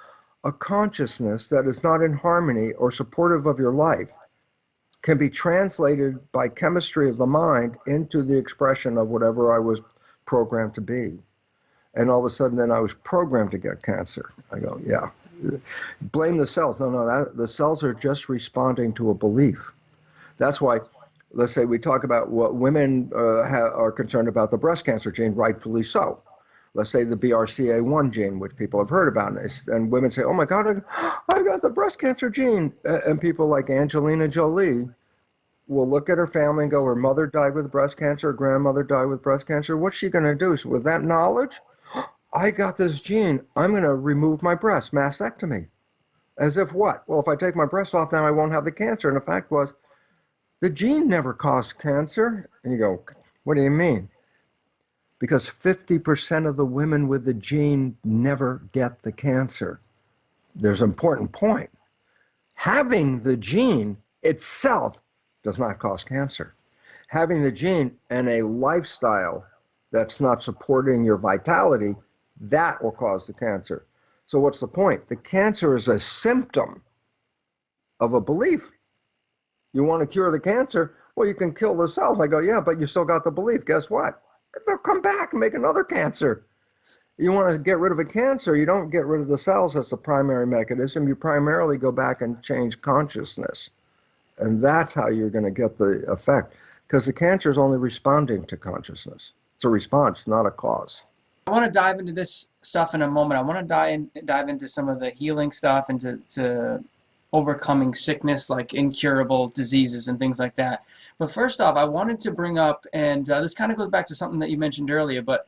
a consciousness that is not in harmony or supportive of your life can be translated by chemistry of the mind into the expression of whatever I was programmed to be. And all of a sudden, then I was programmed to get cancer. I go, yeah. Blame the cells. No, the cells are just responding to a belief. That's why, let's say we talk about what women are concerned about the breast cancer gene, rightfully so. Let's say the BRCA1 gene, which people have heard about. And women say, oh my God, I got the breast cancer gene. And people like Angelina Jolie will look at her family and go, her mother died with breast cancer, her grandmother died with breast cancer. What's she going to do? So with that knowledge, I got this gene. I'm going to remove my breast, mastectomy. As if what? Well, if I take my breast off, then I won't have the cancer. And the fact was, the gene never caused cancer. And you go, what do you mean? Because 50% of the women with the gene never get the cancer. There's an important point. Having the gene itself does not cause cancer. Having the gene and a lifestyle that's not supporting your vitality, that will cause the cancer. So what's the point? The cancer is a symptom of a belief. You want to cure the cancer? Well, you can kill the cells. I go, yeah, but you still got the belief. Guess what? They'll come back and make another cancer. You want to get rid of a cancer, you don't get rid of the cells. That's the primary mechanism. You primarily go back and change consciousness. And that's how you're going to get the effect. Because the cancer is only responding to consciousness. It's a response, not a cause. I want to dive into this stuff in a moment. I want to dive into some of the healing stuff and to overcoming sickness, like incurable diseases and things like that. But first off, I wanted to bring up, and this kind of goes back to something that you mentioned earlier, but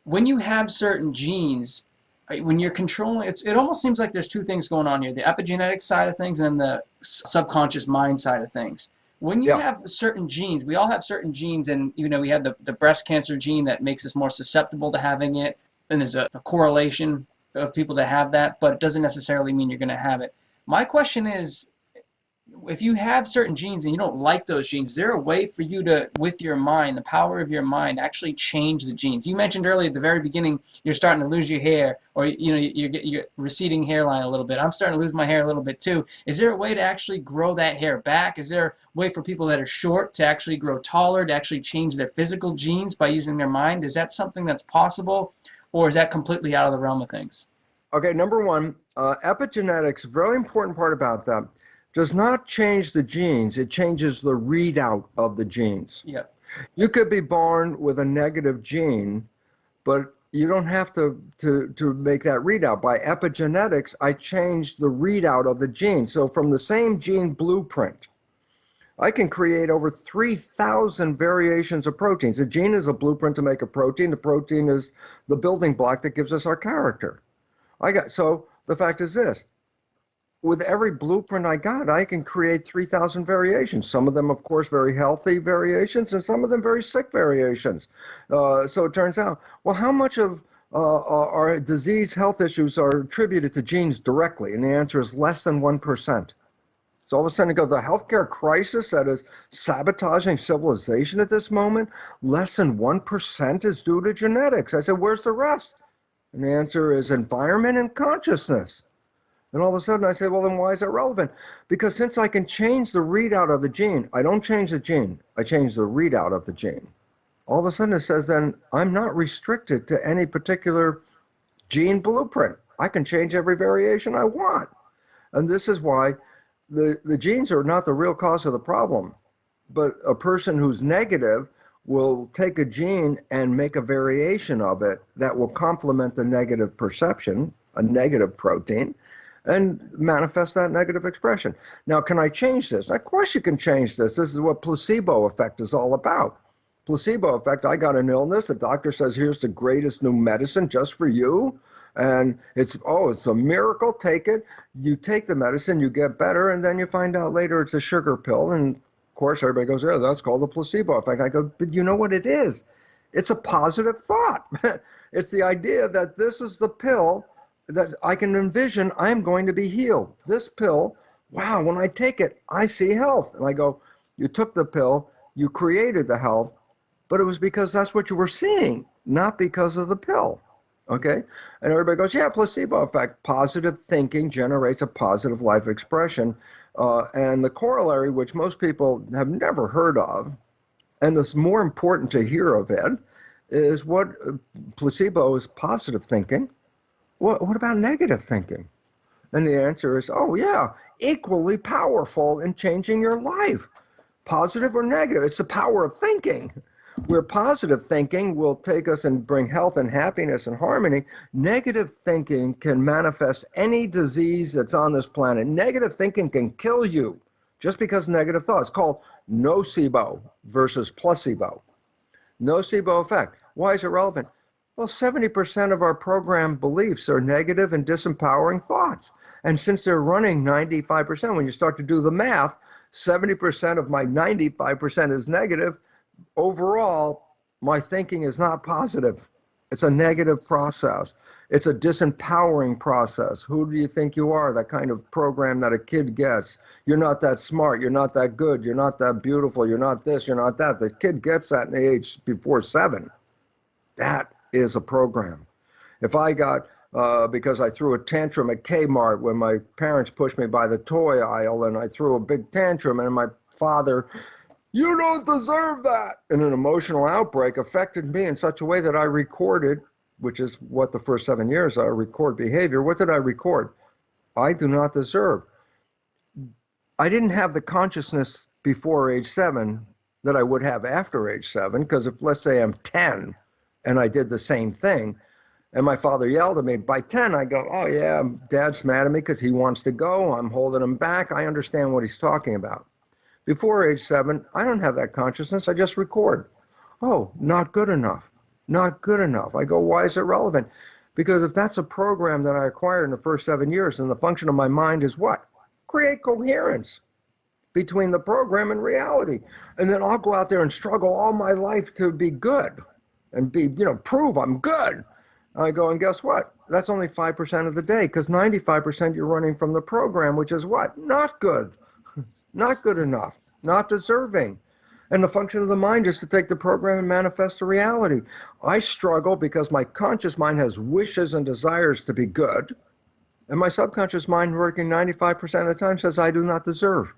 when you have certain genes, when you're controlling, it almost seems like there's two things going on here, the epigenetic side of things and then the subconscious mind side of things. When you have certain genes, we all have certain genes, and we have the breast cancer gene that makes us more susceptible to having it, and there's a correlation of people that have that, but it doesn't necessarily mean you're going to have it. My question is, if you have certain genes and you don't like those genes, is there a way for you to, with your mind, the power of your mind, actually change the genes? You mentioned earlier at the very beginning, you're starting to lose your hair, or you're receding hairline a little bit. I'm starting to lose my hair a little bit too. Is there a way to actually grow that hair back? Is there a way for people that are short to actually grow taller, to actually change their physical genes by using their mind? Is that something that's possible, or is that completely out of the realm of things? Okay, number one, epigenetics, very important part about that, does not change the genes. It changes the readout of the genes. Yeah. You could be born with a negative gene, but you don't have to make that readout. By epigenetics, I changed the readout of the gene. So from the same gene blueprint, I can create over 3,000 variations of proteins. A gene is a blueprint to make a protein. The protein is the building block that gives us our character. So the fact is this, with every blueprint I got, I can create 3,000 variations. Some of them, of course, very healthy variations, and some of them very sick variations. So it turns out, well, how much of our disease health issues are attributed to genes directly? And the answer is less than 1%. So all of a sudden, the healthcare crisis that is sabotaging civilization at this moment, less than 1% is due to genetics. I said, where's the rest? And the answer is environment and consciousness. And all of a sudden I say, well, then why is that relevant? Because since I can change the readout of the gene, I don't change the gene, I change the readout of the gene. All of a sudden it says then I'm not restricted to any particular gene blueprint. I can change every variation I want. And this is why the genes are not the real cause of the problem. But a person who's negative will take a gene and make a variation of it that will complement the negative perception, a negative protein, and manifest that negative expression. Now, can I change this? Of course you can change this. This is what placebo effect is all about. Placebo effect, I got an illness. The doctor says, here's the greatest new medicine just for you. And it's a miracle. Take it. You take the medicine, you get better, and then you find out later it's a sugar pill. And of course, everybody goes, yeah, that's called the placebo effect. I go, but you know what it is? It's a positive thought. It's the idea that this is the pill that I can envision I'm going to be healed. This pill, wow, when I take it, I see health. And I go, you took the pill, you created the health, but it was because that's what you were seeing, not because of the pill. Okay? And everybody goes, yeah, placebo effect. Positive thinking generates a positive life expression. And the corollary, which most people have never heard of, and it's more important to hear of it, is what placebo is positive thinking. What about negative thinking? And the answer is, oh yeah, equally powerful in changing your life. Positive or negative, it's the power of thinking. Where positive thinking will take us and bring health and happiness and harmony, negative thinking can manifest any disease that's on this planet. Negative thinking can kill you just because negative thoughts. It's called nocebo versus placebo. Nocebo effect. Why is it relevant? Well, 70% of our program beliefs are negative and disempowering thoughts. And since they're running 95%, when you start to do the math, 70% of my 95% is negative. Overall, my thinking is not positive. It's a negative process. It's a disempowering process. Who do you think you are? That kind of program that a kid gets. You're not that smart. You're not that good. You're not that beautiful. You're not this. You're not that. The kid gets that in the age before 7. That is a program. If I got, because I threw a tantrum at Kmart when my parents pushed me by the toy aisle and I threw a big tantrum and my father, you don't deserve that, and an emotional outbreak affected me in such a way that I recorded, which is what the first 7 years I record behavior. What did I record? I do not deserve. I didn't have the consciousness before age 7 that I would have after age 7, because if, let's say I'm 10, and I did the same thing, and my father yelled at me, by 10, I go, oh yeah, Dad's mad at me because he wants to go. I'm holding him back. I understand what he's talking about. Before age 7, I don't have that consciousness. I just record. Oh, not good enough. Not good enough. I go, why is it relevant? Because if that's a program that I acquired in the first 7 years, then the function of my mind is what? Create coherence between the program and reality. And then I'll go out there and struggle all my life to be good. And prove I'm good. I go, and guess what? That's only 5% of the day, because 95% you're running from the program, which is what? Not good. Not good enough. Not deserving. And the function of the mind is to take the program and manifest the reality. I struggle because my conscious mind has wishes and desires to be good. And my subconscious mind, working 95% of the time, says I do not deserve.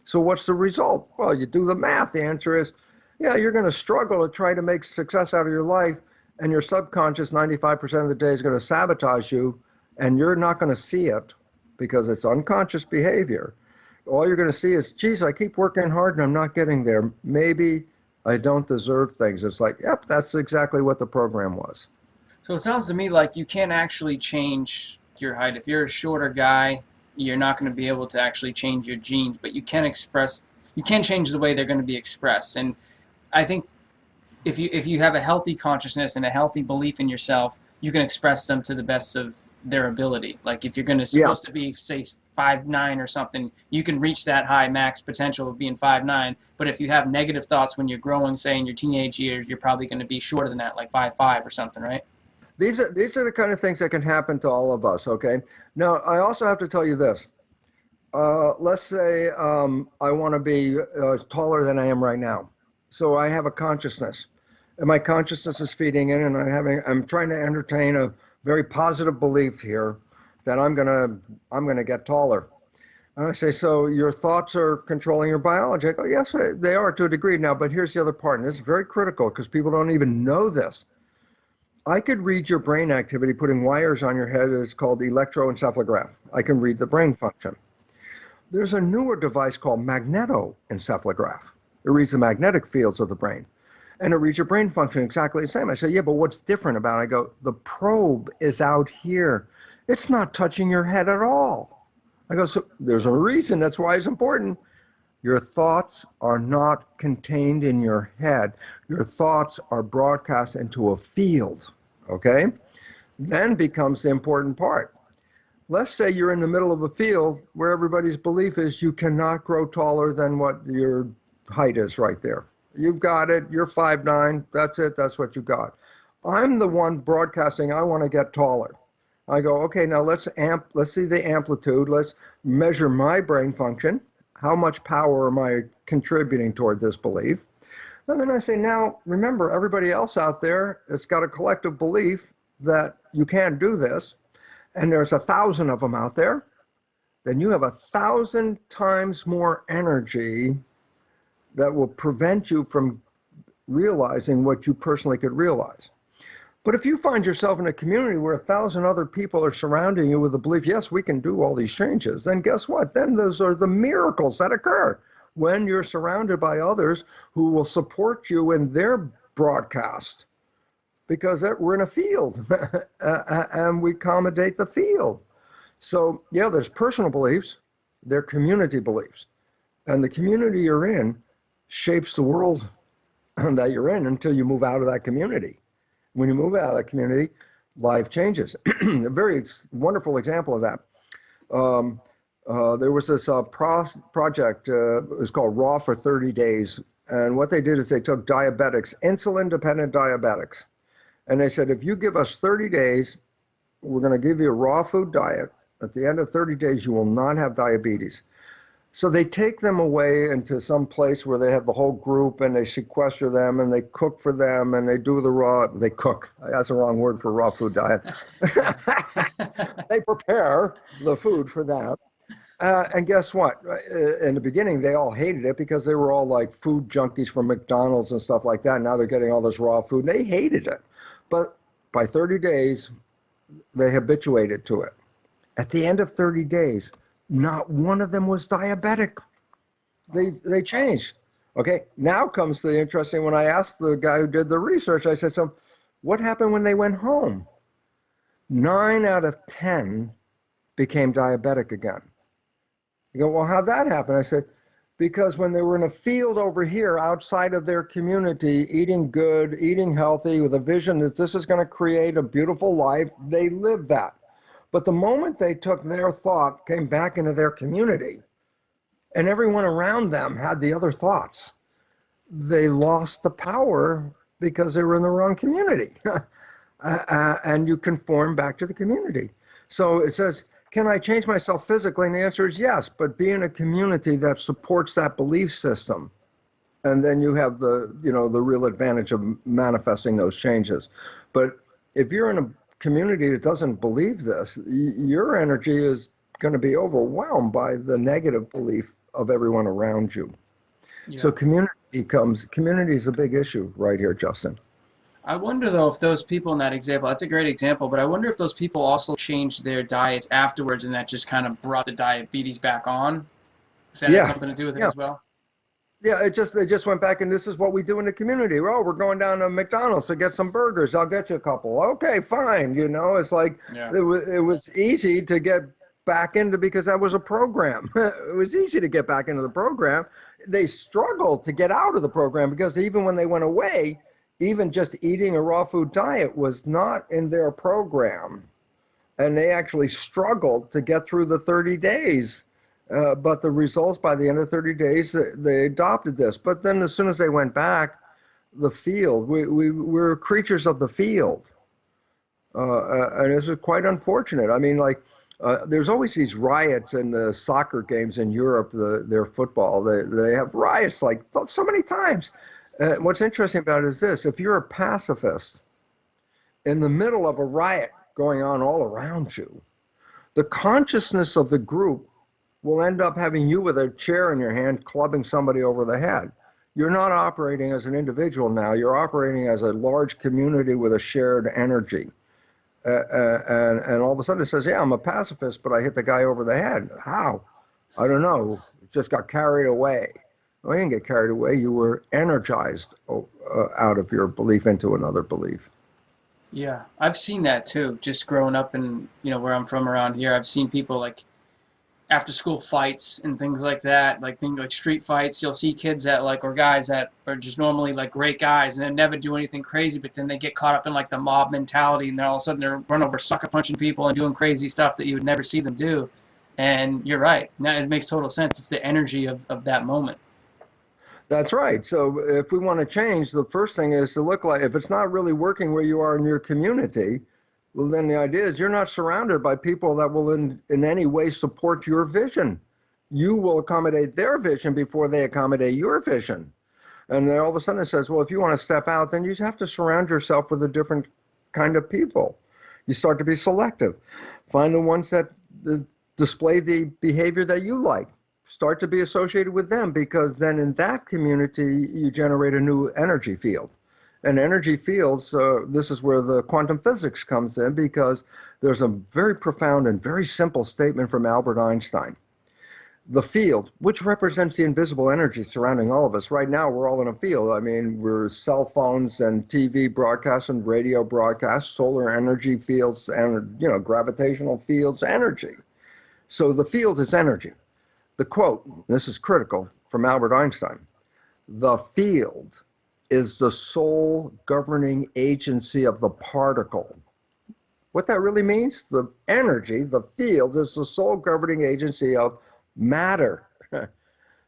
So what's the result? Well, you do the math. The answer is, yeah, you're going to struggle to try to make success out of your life, and your subconscious 95% of the day is going to sabotage you, and you're not going to see it because it's unconscious behavior. All you're going to see is, geez, I keep working hard and I'm not getting there. Maybe I don't deserve things. It's like, yep, that's exactly what the program was. So it sounds to me like you can't actually change your height. If you're a shorter guy, you're not going to be able to actually change your genes, but you can express you can change the way they're going to be expressed. And I think if you have a healthy consciousness and a healthy belief in yourself, you can express them to the best of their ability. Like if you're going to Yeah. supposed to be, say, 5'9" or something, you can reach that high max potential of being 5'9". But if you have negative thoughts when you're growing, say in your teenage years, you're probably going to be shorter than that, like 5'5" or something, right? These are the kind of things that can happen to all of us. Okay. Now, I also have to tell you this. Let's say I want to be taller than I am right now. So I have a consciousness, and my consciousness is feeding in, and I'm trying to entertain a very positive belief here that I'm gonna get taller. And I say, so your thoughts are controlling your biology. I go, yes, they are to a degree now, but here's the other part, and this is very critical because people don't even know this. I could read your brain activity putting wires on your head. It's called electroencephalograph. I can read the brain function. There's a newer device called magnetoencephalograph. It reads the magnetic fields of the brain, and it reads your brain function exactly the same. I say, yeah, but what's different about it? I go, the probe is out here. It's not touching your head at all. I go, so there's a reason. That's why it's important. Your thoughts are not contained in your head. Your thoughts are broadcast into a field, okay? Then becomes the important part. Let's say you're in the middle of a field where everybody's belief is you cannot grow taller than what your height is right there. You've got it. You're 5'9". That's it. That's what you got. I'm the one broadcasting, I want to get taller. I go, okay, now let's see the amplitude. Let's measure my brain function. How much power am I contributing toward this belief? And then I say, now, remember, everybody else out there has got a collective belief that you can't do this, and there's 1,000 of them out there. Then you have 1,000 times more energy that will prevent you from realizing what you personally could realize. But if you find yourself in a community where 1,000 other people are surrounding you with the belief, yes, we can do all these changes, then guess what? Then those are the miracles that occur when you're surrounded by others who will support you in their broadcast, because we're in a field and we accommodate the field. So yeah, there's personal beliefs, they're community beliefs, and the community you're in shapes the world that you're in until you move out of that community. When you move out of that community, life changes. A very wonderful example of that. There was this project, it was called Raw for 30 Days. And what they did is they took diabetics, insulin-dependent diabetics. And they said, if you give us 30 days, we're going to give you a raw food diet. At the end of 30 days, you will not have diabetes. So they take them away into some place where they have the whole group, and they sequester them, and they cook for them, and they do they cook. That's the wrong word for raw food diet. They prepare the food for them. And guess what? In the beginning, they all hated it because they were all like food junkies from McDonald's and stuff like that. Now they're getting all this raw food, and they hated it. But by 30 days, they habituated to it. At the end of 30 days, not one of them was diabetic. They changed. Okay, now comes the interesting, when I asked the guy who did the research, I said, so what happened when they went home? 9 out of 10 became diabetic again. You go, well, how'd that happen? I said, because when they were in a field over here outside of their community, eating good, eating healthy, with a vision that this is going to create a beautiful life, they lived that. But the moment they took their thought, came back into their community, and everyone around them had the other thoughts, they lost the power because they were in the wrong community. And you conform back to the community. So it says, can I change myself physically? And the answer is yes, but be in a community that supports that belief system. And then you have the real advantage of manifesting those changes. But if you're in a community that doesn't believe this, your energy is going to be overwhelmed by the negative belief of everyone around you. Yeah. So community is a big issue right here, Justin. I wonder, though, if those people in that example, that's a great example, but I wonder if those people also changed their diets afterwards, and that just kind of brought the diabetes back on. Does that have something to do with it as well? Yeah, they just went back, and this is what we do in the community. Oh, we're going down to McDonald's to get some burgers. I'll get you a couple. Okay, fine. It's like it was easy to get back into, because that was a program. It was easy to get back into the program. they struggled to get out of the program because even when they went away, even just eating a raw food diet was not in their program. And they actually struggled to get through the 30 days. But the results by the end of 30 days, they adopted this. But then as soon as they went back, the field, we're creatures of the field. And this is quite unfortunate. I mean, like, there's always these riots in the soccer games in Europe, their football. They have riots like so many times. What's interesting about it is this: if you're a pacifist in the middle of a riot going on all around you, the consciousness of the group will end up having you with a chair in your hand clubbing somebody over the head. You're not operating as an individual now. You're operating as a large community with a shared energy. And all of a sudden it says, yeah, I'm a pacifist, but I hit the guy over the head. How? I don't know. Just got carried away. Well, you didn't get carried away. You were energized out of your belief into another belief. Yeah, I've seen that too. Just growing up in, where I'm from around here, I've seen people like after school fights and things like that, like things like street fights. You'll see kids that or guys that are just normally like great guys and they never do anything crazy, but then they get caught up in like the mob mentality and then all of a sudden they're run over sucker punching people and doing crazy stuff that you would never see them do. And you're right. Now it makes total sense. It's the energy of that moment. That's right. So if we want to change, the first thing is to look like, if it's not really working where you are in your community, well, then the idea is you're not surrounded by people that will in any way support your vision. You will accommodate their vision before they accommodate your vision. And then all of a sudden it says, well, if you want to step out, then you have to surround yourself with a different kind of people. You start to be selective. Find the ones that display the behavior that you like. Start to be associated with them, because then in that community, you generate a new energy field. And energy fields, this is where the quantum physics comes in, because there's a very profound and very simple statement from Albert Einstein. The field, which represents the invisible energy surrounding all of us. Right now, we're all in a field. I mean, we're cell phones and TV broadcasts and radio broadcasts, solar energy fields, and gravitational fields, energy. So the field is energy. The quote, this is critical, from Albert Einstein: the field is the sole governing agency of the particle. What that really means, the energy, the field, is the sole governing agency of matter.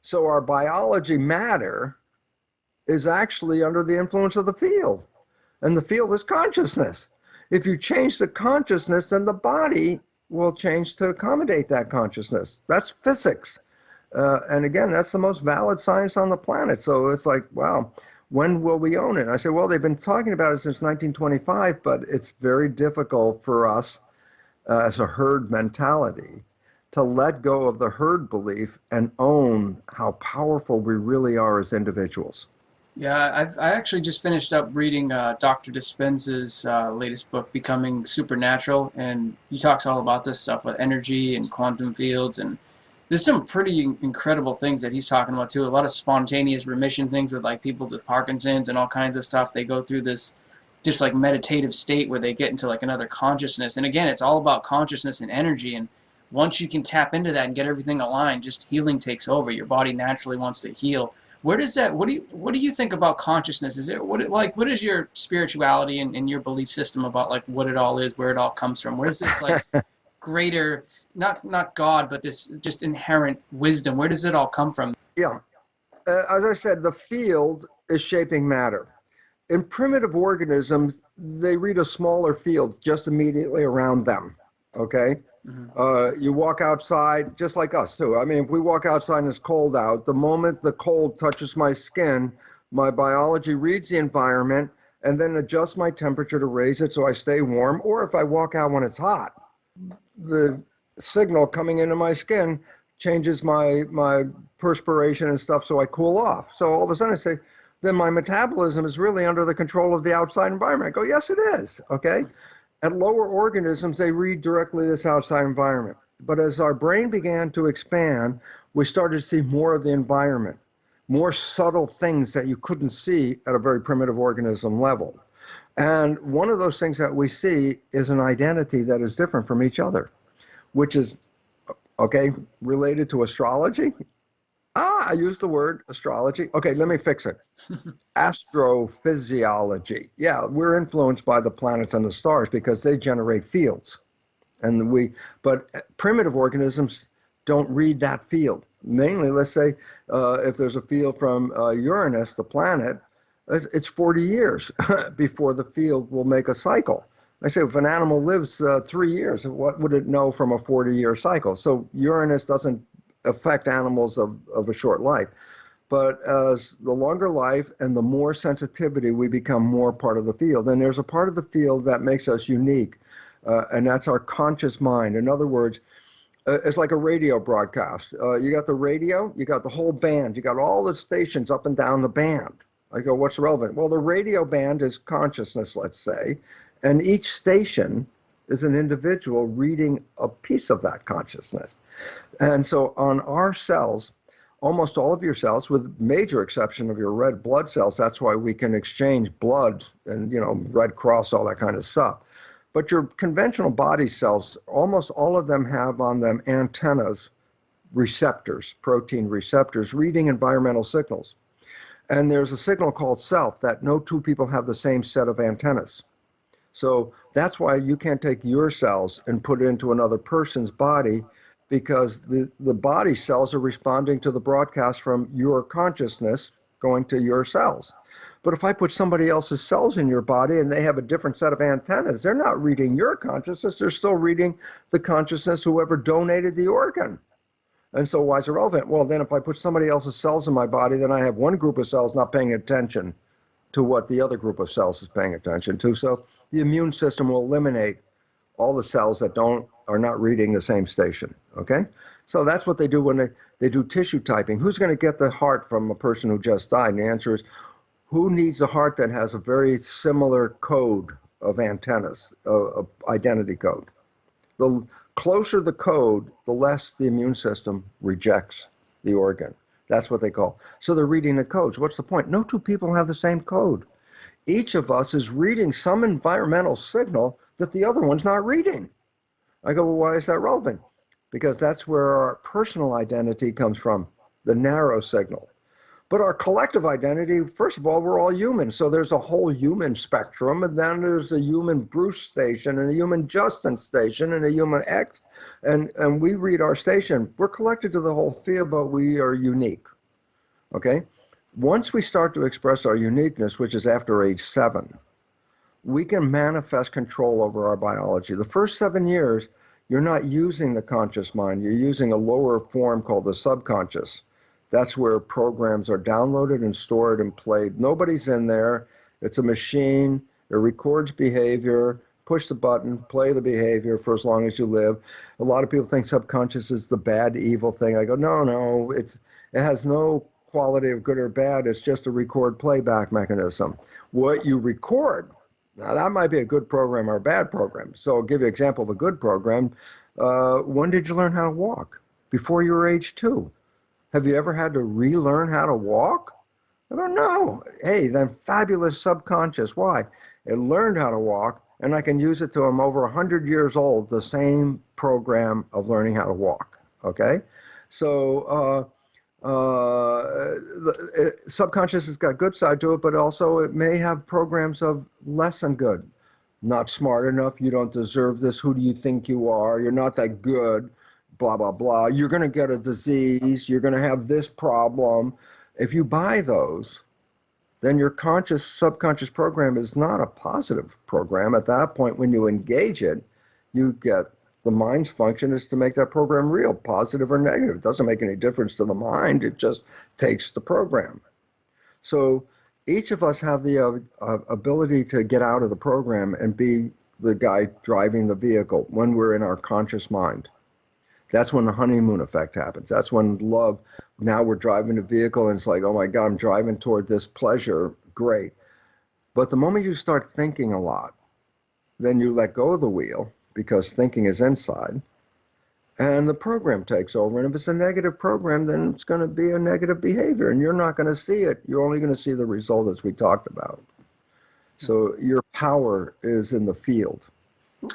So our biology, matter, is actually under the influence of the field. And the field is consciousness. If you change the consciousness, then the body will change to accommodate that consciousness. That's physics. And again, that's the most valid science on the planet. So it's like, wow, when will we own it? I said, well, they've been talking about it since 1925, but it's very difficult for us as a herd mentality to let go of the herd belief and own how powerful we really are as individuals. Yeah, I actually just finished up reading Dr. Dispenza's latest book, Becoming Supernatural, and he talks all about this stuff with energy and quantum fields, and there's some pretty incredible things that he's talking about too. A lot of spontaneous remission things with like people with Parkinson's and all kinds of stuff. They go through this just like meditative state where they get into like another consciousness. And again, it's all about consciousness and energy. And once you can tap into that and get everything aligned, just healing takes over. Your body naturally wants to heal. Where does that? What do you think about consciousness? Is it what is your spirituality and your belief system about like what it all is, where it all comes from? Where is this like greater, not God, but this just inherent wisdom? Where does it all come from? Yeah, as I said, the field is shaping matter. In primitive organisms, they read a smaller field just immediately around them. Okay. Mm-hmm. You walk outside, just like us too. I mean, if we walk outside and it's cold out, the moment the cold touches my skin, my biology reads the environment and then adjusts my temperature to raise it so I stay warm. Or if I walk out when it's hot, the signal coming into my skin changes my perspiration and stuff so I cool off. So all of a sudden I say, then my metabolism is really under the control of the outside environment. I go, yes, it is. Okay. At lower organisms, they read directly this outside environment. But as our brain began to expand, we started to see more of the environment, more subtle things that you couldn't see at a very primitive organism level. And one of those things that we see is an identity that is different from each other, which is, okay, related to astrology. I used the word astrology. Okay, let me fix it. Astrophysiology. Yeah, we're influenced by the planets and the stars because they generate fields. But primitive organisms don't read that field. Mainly, let's say, if there's a field from Uranus, the planet, it's 40 years before the field will make a cycle. I say if an animal lives 3 years, what would it know from a 40-year cycle? So Uranus doesn't affect animals of a short life. But as the longer life and the more sensitivity, we become more part of the field. And there's a part of the field that makes us unique, and that's our conscious mind. In other words, it's like a radio broadcast. You got the radio, you got the whole band, you got all the stations up and down the band. I go, what's relevant? Well, the radio band is consciousness, let's say, and each station is an individual reading a piece of that consciousness. And so on our cells, almost all of your cells, with major exception of your red blood cells, that's why we can exchange blood and, Red Cross, all that kind of stuff. But your conventional body cells, almost all of them have on them antennas, receptors, protein receptors, reading environmental signals. And there's a signal called self that no two people have the same set of antennas. So that's why you can't take your cells and put it into another person's body, because the body cells are responding to the broadcast from your consciousness going to your cells. But if I put somebody else's cells in your body and they have a different set of antennas, they're not reading your consciousness, they're still reading the consciousness whoever donated the organ. And so why is it relevant? Well, then if I put somebody else's cells in my body, then I have one group of cells not paying attention to what the other group of cells is paying attention to. So the immune system will eliminate all the cells that are not reading the same station, okay? So that's what they do when they do tissue typing. Who's going to get the heart from a person who just died? And the answer is, who needs a heart that has a very similar code of antennas, identity code? The closer the code, the less the immune system rejects the organ. That's what they call. So they're reading the codes. What's the point? No two people have the same code. Each of us is reading some environmental signal that the other one's not reading. I go, well, why is that relevant? Because that's where our personal identity comes from, the narrow signal. But our collective identity, first of all, we're all human. So there's a whole human spectrum, and then there's a human Bruce station, and a human Justin station, and a human X. And we read our station. We're collected to the whole field, but we are unique. Okay? Once we start to express our uniqueness, which is after age 7, we can manifest control over our biology. The first 7 years, you're not using the conscious mind. You're using a lower form called the subconscious. That's where programs are downloaded and stored and played. Nobody's in there. It's a machine. It records behavior. Push the button, play the behavior for as long as you live. A lot of people think subconscious is the bad, evil thing. I go, no, it has no quality of good or bad. It's just a record playback mechanism. What you record, now that might be a good program or a bad program. So I'll give you an example of a good program. When did you learn how to walk? Before you were age 2. Have you ever had to relearn how to walk? I don't know. Hey, then fabulous subconscious. Why? It learned how to walk, and I can use it till I'm over 100 years old, the same program of learning how to walk, okay? So subconscious has got good side to it, but also it may have programs of less than good. Not smart enough, you don't deserve this, who do you think you are, you're not that good, blah, blah, blah. You're going to get a disease. You're going to have this problem. If you buy those, then your subconscious program is not a positive program. At that point, when you engage it, you get the mind's function is to make that program real, positive or negative. It doesn't make any difference to the mind. It just takes the program. So each of us have the ability to get out of the program and be the guy driving the vehicle when we're in our conscious mind. That's when the honeymoon effect happens. That's when love, now we're driving a vehicle and it's like, oh my God, I'm driving toward this pleasure. Great. But the moment you start thinking a lot, then you let go of the wheel because thinking is inside and the program takes over. And if it's a negative program, then it's going to be a negative behavior and you're not going to see it. You're only going to see the result as we talked about. So your power is in the field.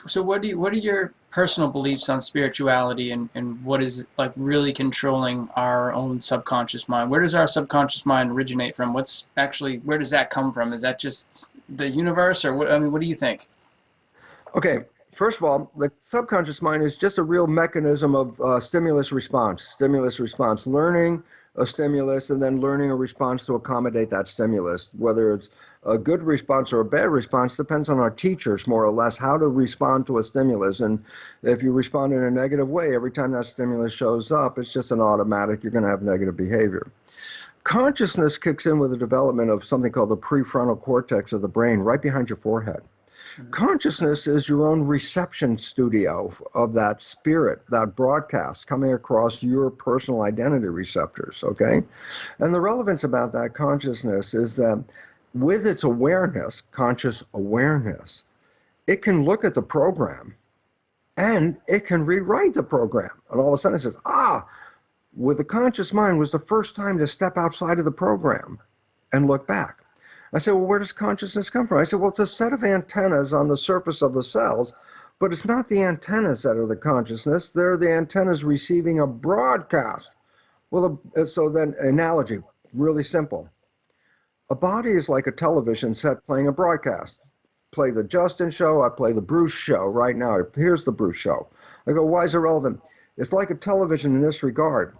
So what are your personal beliefs on spirituality, and what is like really controlling our own subconscious mind? Where does our subconscious mind originate from? Where does that come from? Is that just the universe, or what? I mean, what do you think? Okay, first of all, the subconscious mind is just a real mechanism of stimulus response, learning a stimulus and then learning a response to accommodate that stimulus. Whether it's a good response or a bad response depends on our teachers, more or less, how to respond to a stimulus. And if you respond in a negative way, every time that stimulus shows up, it's just an automatic, you're going to have negative behavior. Consciousness kicks in with the development of something called the prefrontal cortex of the brain, right behind your forehead. Consciousness is your own reception studio of that spirit, that broadcast coming across your personal identity receptors, okay? And the relevance about that consciousness is that with its awareness, conscious awareness, it can look at the program and it can rewrite the program. And all of a sudden it says, with the conscious mind was the first time to step outside of the program and look back. I said, well, where does consciousness come from? I said, well, it's a set of antennas on the surface of the cells, but it's not the antennas that are the consciousness. They're the antennas receiving a broadcast. Well, so then analogy, really simple. A body is like a television set playing a broadcast. Play the Justin show, I play the Bruce show right now. Here's the Bruce show. I go, why is it relevant? It's like a television in this regard.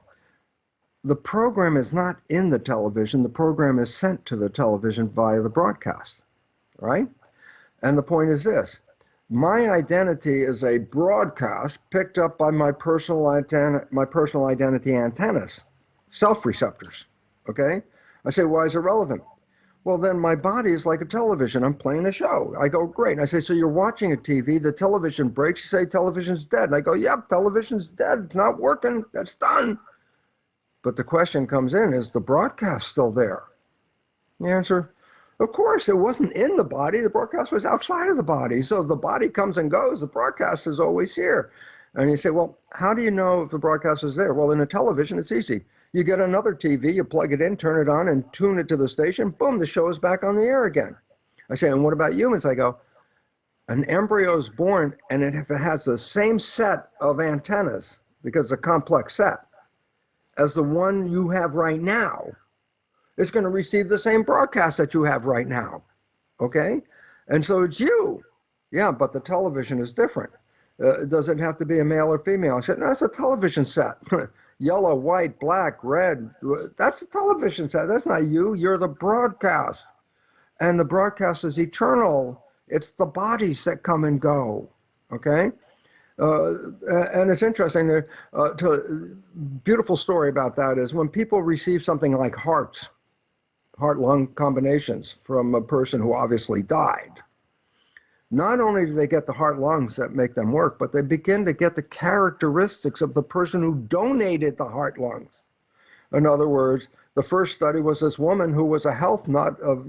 The program is not in the television. The program is sent to the television via the broadcast, right? And the point is this. My identity is a broadcast picked up by my personal identity antennas, self-receptors, okay? I say, why is it relevant? Well, then my body is like a television. I'm playing a show. I go, great. And I say, so you're watching a TV, the television breaks, you say television's dead. And I go, yep, television's dead. It's not working. That's done. But the question comes in, is the broadcast still there? The answer, of course, it wasn't in the body. The broadcast was outside of the body. So the body comes and goes. The broadcast is always here. And you say, well, how do you know if the broadcast is there? Well, in a television, it's easy. You get another TV, you plug it in, turn it on, and tune it to the station. Boom, the show is back on the air again. I say, and what about humans? I go, an embryo is born, and if it has the same set of antennas, because it's a complex set, as the one you have right now, it's going to receive the same broadcast that you have right now, okay? And so it's you. Yeah, but the television is different. Does it have to be a male or female? I said, no, it's a television set. Yellow, white, black, red. That's a television set. That's not you. You're the broadcast. And the broadcast is eternal. It's the bodies that come and go, okay? And it's interesting. Beautiful story about that is when people receive something like heart-lung combinations from a person who obviously died, not only do they get the heart lungs that make them work, but they begin to get the characteristics of the person who donated the heart lungs. In other words, the first study was this woman who was a health nut of,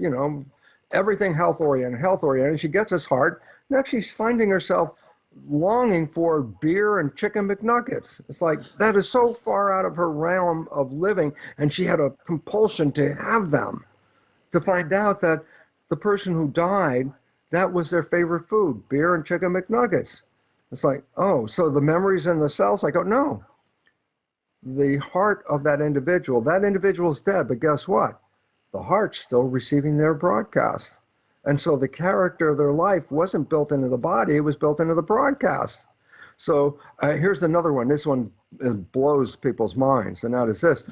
everything health-oriented. She gets this heart. Now she's finding herself longing for beer and chicken McNuggets. It's like that is so far out of her realm of living, and she had a compulsion to have them, to find out that the person who died, that was their favorite food, beer and chicken McNuggets. It's like, oh, so the memory's in the cells? I go, no. The heart of that individual's dead, but guess what? The heart's still receiving their broadcast. And so the character of their life wasn't built into the body, it was built into the broadcast. So here's another one. This one blows people's minds, and that is this.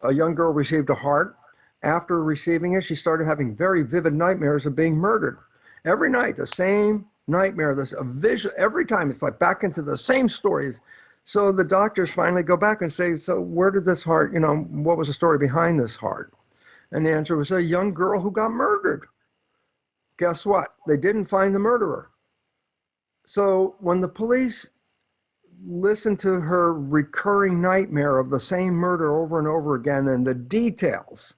A young girl received a heart. After receiving it, she started having very vivid nightmares of being murdered. Every night, the same nightmare, a vision, every time, it's like back into the same stories. So the doctors finally go back and say, so where did this heart, what was the story behind this heart? And the answer was a young girl who got murdered. Guess what? They didn't find the murderer. So when the police listened to her recurring nightmare of the same murder over and over again and the details,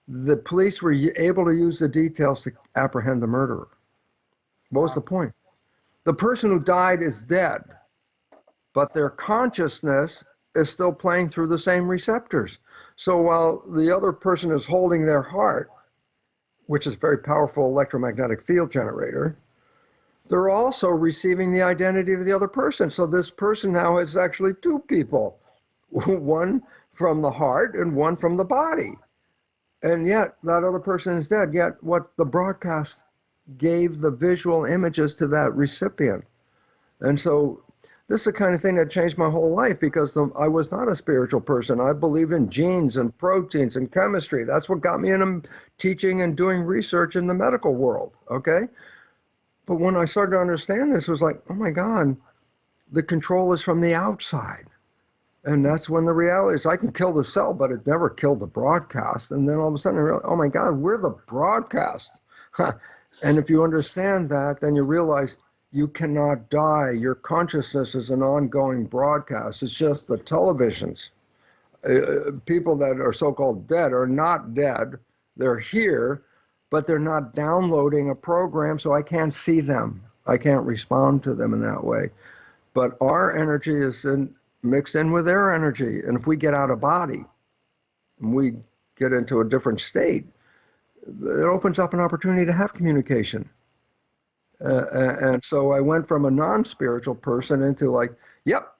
the police were able to use the details to apprehend the murderer. What was the point? The person who died is dead, but their consciousness is still playing through the same receptors. So while the other person is holding their heart, which is a very powerful electromagnetic field generator, they're also receiving the identity of the other person. So this person now is actually two people, one from the heart and one from the body. And yet that other person is dead. Yet what the broadcast gave the visual images to that recipient. And so this is the kind of thing that changed my whole life, because I was not a spiritual person. I believed in genes and proteins and chemistry. That's what got me into teaching and doing research in the medical world, okay? But when I started to understand this, it was like, oh my God, the control is from the outside. And that's when the reality is I can kill the cell, but it never killed the broadcast. And then all of a sudden I realized, oh my God, we're the broadcast. And if you understand that, then you realize you cannot die. Your consciousness is an ongoing broadcast. It's just the televisions. People that are so-called dead are not dead. They're here, but they're not downloading a program, so I can't see them. I can't respond to them in that way. But our energy is mixed in with their energy. And if we get out of body and we get into a different state, it opens up an opportunity to have communication. And so I went from a non-spiritual person into like, yep,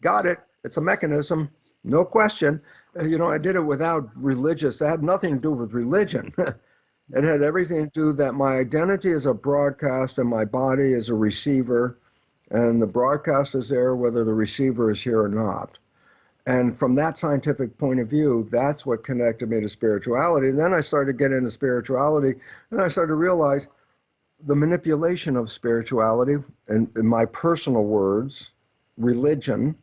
got it. It's a mechanism, no question. I did it without religious. It had nothing to do with religion. It had everything to do that my identity is a broadcast and my body is a receiver. And the broadcast is there whether the receiver is here or not. And from that scientific point of view, that's what connected me to spirituality. And then I started getting into spirituality, and I started to realize the manipulation of spirituality, and in my personal words, religion,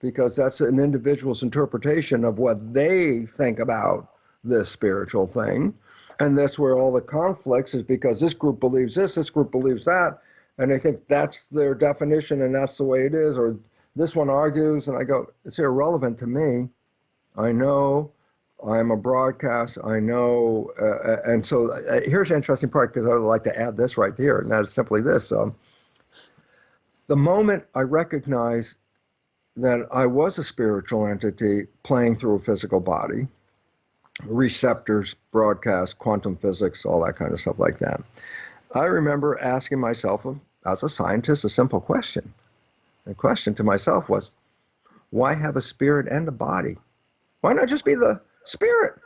because that's an individual's interpretation of what they think about this spiritual thing. And that's where all the conflicts is, because this group believes this group believes that, and they think that's their definition and that's the way it is, or this one argues, and I go, it's irrelevant to me. I know I'm a broadcast, I know, and so here's the interesting part, because I would like to add this right here, and that is simply this. The moment I recognized that I was a spiritual entity playing through a physical body, receptors, broadcast, quantum physics, all that kind of stuff like that, I remember asking myself, as a scientist, a simple question. The question to myself was, why have a spirit and a body? Why not just be the spirit?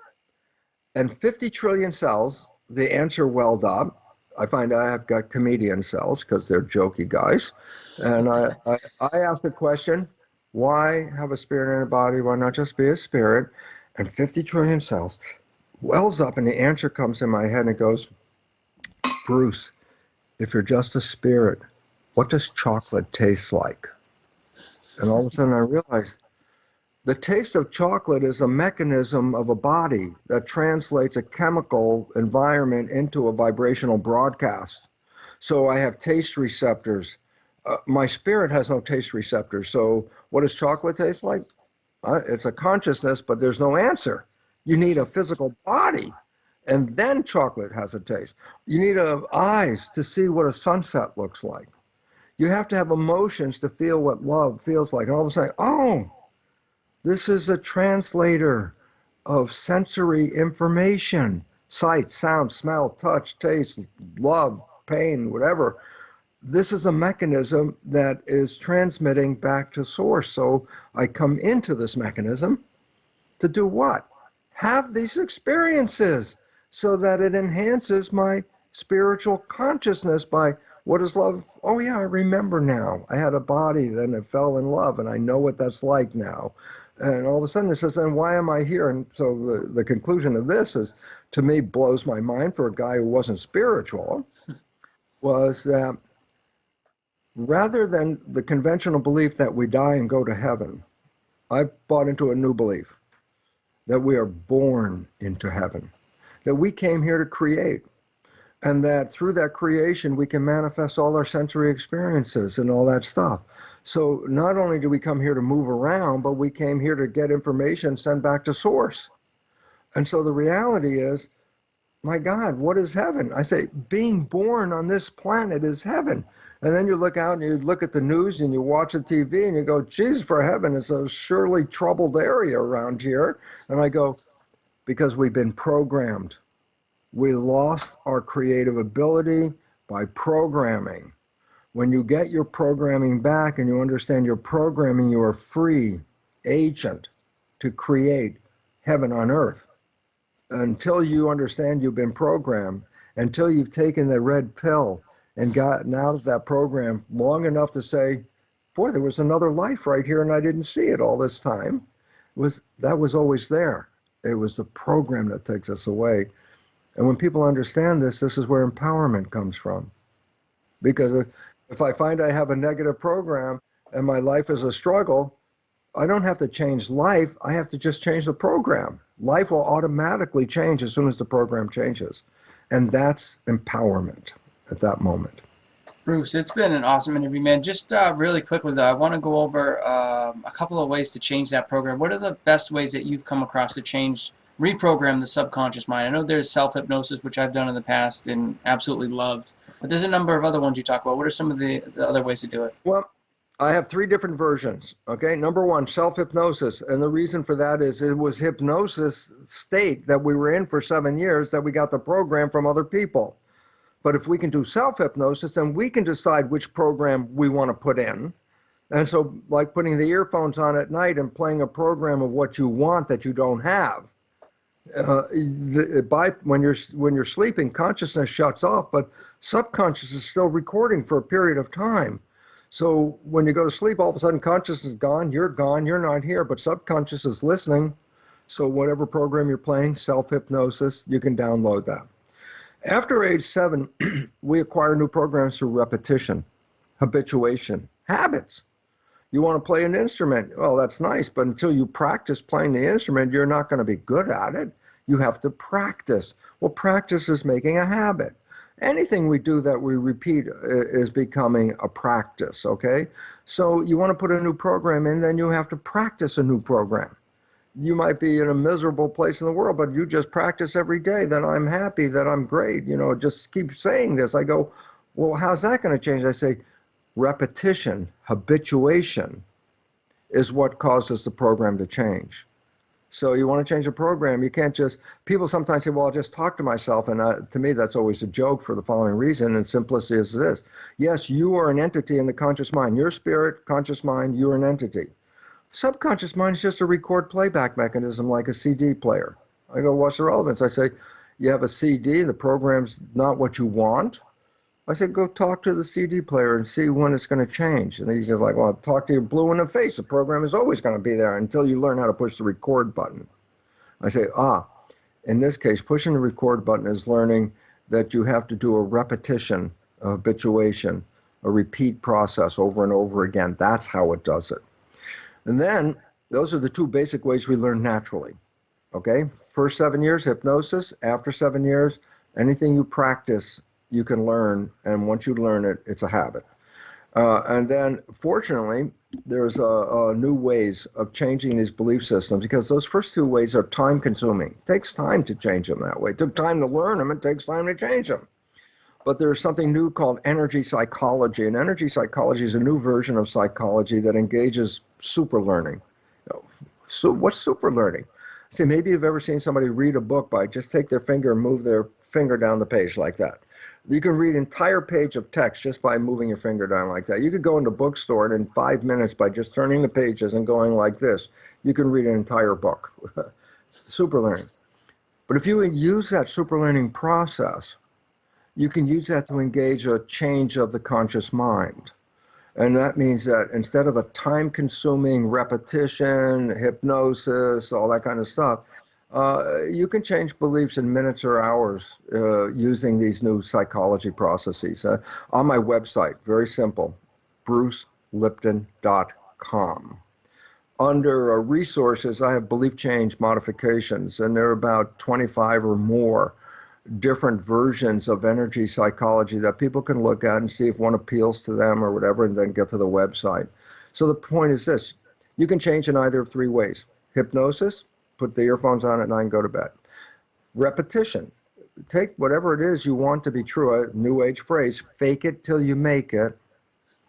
And 50 trillion cells, the answer welled up. I find I have got comedian cells because they're jokey guys. And I asked the question, why have a spirit and a body? Why not just be a spirit? And 50 trillion cells wells up, and the answer comes in my head, and it goes, Bruce, if you're just a spirit, what does chocolate taste like? And all of a sudden I realized the taste of chocolate is a mechanism of a body that translates a chemical environment into a vibrational broadcast. So I have taste receptors. My spirit has no taste receptors. So what does chocolate taste like? It's a consciousness, but there's no answer. You need a physical body, and then chocolate has a taste. You need eyes to see what a sunset looks like. You have to have emotions to feel what love feels like. And all of a sudden, oh, this is a translator of sensory information. Sight, sound, smell, touch, taste, love, pain, whatever. This is a mechanism that is transmitting back to source. So I come into this mechanism to do what? Have these experiences so that it enhances my spiritual consciousness by what is love? Oh yeah, I remember now. I had a body, then it fell in love, and I know what that's like now. And all of a sudden it says, then why am I here? And so the conclusion of this is, to me, blows my mind for a guy who wasn't spiritual, was that rather than the conventional belief that we die and go to heaven, I bought into a new belief that we are born into heaven, that we came here to create. And that through that creation, we can manifest all our sensory experiences and all that stuff. So not only do we come here to move around, but we came here to get information sent back to source. And so the reality is, my God, what is heaven? I say, being born on this planet is heaven. And then you look out and you look at the news and you watch the TV and you go, geez, for heaven, it's a surely troubled area around here. And I go, because we've been programmed. We lost our creative ability by programming. When you get your programming back and you understand your programming, you are free agent to create heaven on earth. Until you understand you've been programmed, until you've taken the red pill and gotten out of that program long enough to say, boy, there was another life right here and I didn't see it all this time. That was always there. It was the program that takes us away. And when people understand this, this is where empowerment comes from. Because if I find I have a negative program and my life is a struggle, I don't have to change life. I have to just change the program. Life will automatically change as soon as the program changes. And that's empowerment at that moment. Bruce, it's been an awesome interview, man. Just really quickly, though, I want to go over a couple of ways to change that program. What are the best ways that you've come across to reprogram the subconscious mind? I know there's self-hypnosis, which I've done in the past and absolutely loved. But there's a number of other ones you talk about. What are some of the other ways to do it? Well, I have 3 different versions. Okay, number 1, self-hypnosis. And the reason for that is it was hypnosis state that we were in for 7 years that we got the program from other people. But if we can do self-hypnosis, then we can decide which program we want to put in. And so like putting the earphones on at night and playing a program of what you want that you don't have. When you're sleeping, consciousness shuts off, but subconscious is still recording for a period of time. So when you go to sleep, all of a sudden consciousness is gone, you're not here, but subconscious is listening. So whatever program you're playing, self-hypnosis, you can download that. After age 7, we acquire new programs through repetition, habituation, habits. You want to play an instrument. Well, that's nice, but until you practice playing the instrument, you're not going to be good at it. You have to practice. Well, practice is making a habit. Anything we do that we repeat is becoming a practice, okay? So you want to put a new program in, then you have to practice a new program. You might be in a miserable place in the world, but you just practice every day that I'm happy, that I'm great, just keep saying this. I go, well, how's that going to change? I say, repetition, habituation is what causes the program to change. So you want to change the program, you can't just, people sometimes say, well, I'll just talk to myself. And to me, that's always a joke for the following reason, and simplicity is this. Yes, you are an entity in the conscious mind. Your spirit, conscious mind, you're an entity. Subconscious mind is just a record playback mechanism like a CD player. I go, what's the relevance? I say, you have a CD, the program's not what you want. I said, go talk to the CD player and see when it's going to change. And he's like, well, talk to you blue in the face. The program is always going to be there until you learn how to push the record button. I say, in this case, pushing the record button is learning that you have to do a repetition, a habituation, a repeat process over and over again. That's how it does it. And then those are the 2 basic ways we learn naturally. Okay? First 7 years, hypnosis. After 7 years, anything you practice, you can learn. And once you learn it, it's a habit. And then, fortunately, there's new ways of changing these belief systems because those first 2 ways are time consuming. It takes time to change them that way. It took time to learn them. It takes time to change them. But there's something new called energy psychology. And energy psychology is a new version of psychology that engages super learning. So what's super learning? See, maybe you've ever seen somebody read a book by just take their finger and move their finger down the page like that. You can read an entire page of text just by moving your finger down like that. You could go into a bookstore and in 5 minutes by just turning the pages and going like this, you can read an entire book. Super learning. But if you use that super learning process, you can use that to engage a change of the conscious mind. And that means that instead of a time-consuming repetition, hypnosis, all that kind of stuff, you can change beliefs in minutes or hours using these new psychology processes. On my website, very simple, brucelipton.com. Under resources, I have belief change modifications, and there are about 25 or more different versions of energy psychology that people can look at and see if one appeals to them or whatever, and then get to the website. So the point is this, you can change in either of 3 ways. Hypnosis, put the earphones on at night and go to bed. Repetition, take whatever it is you want to be true, a new age phrase, fake it till you make it.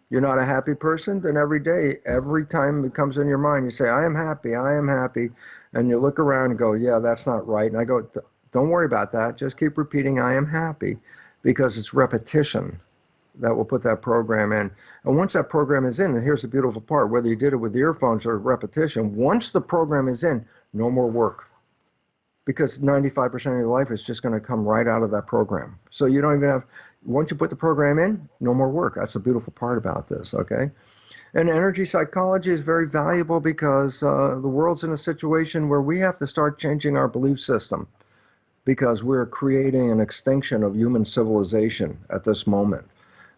You're not a happy person, then every day, every time it comes in your mind, you say, I am happy, and you look around and go, yeah, that's not right. And I go, don't worry about that. Just keep repeating, I am happy. because it's repetition that will put that program in. And once that program is in, and here's the beautiful part, whether you did it with earphones or repetition, once the program is in, no more work. Because 95% of your life is just going to come right out of that program. So you don't even have, once you put the program in, no more work. That's the beautiful part about this, okay? And energy psychology is very valuable because the world's in a situation where we have to start changing our belief system because we're creating an extinction of human civilization at this moment.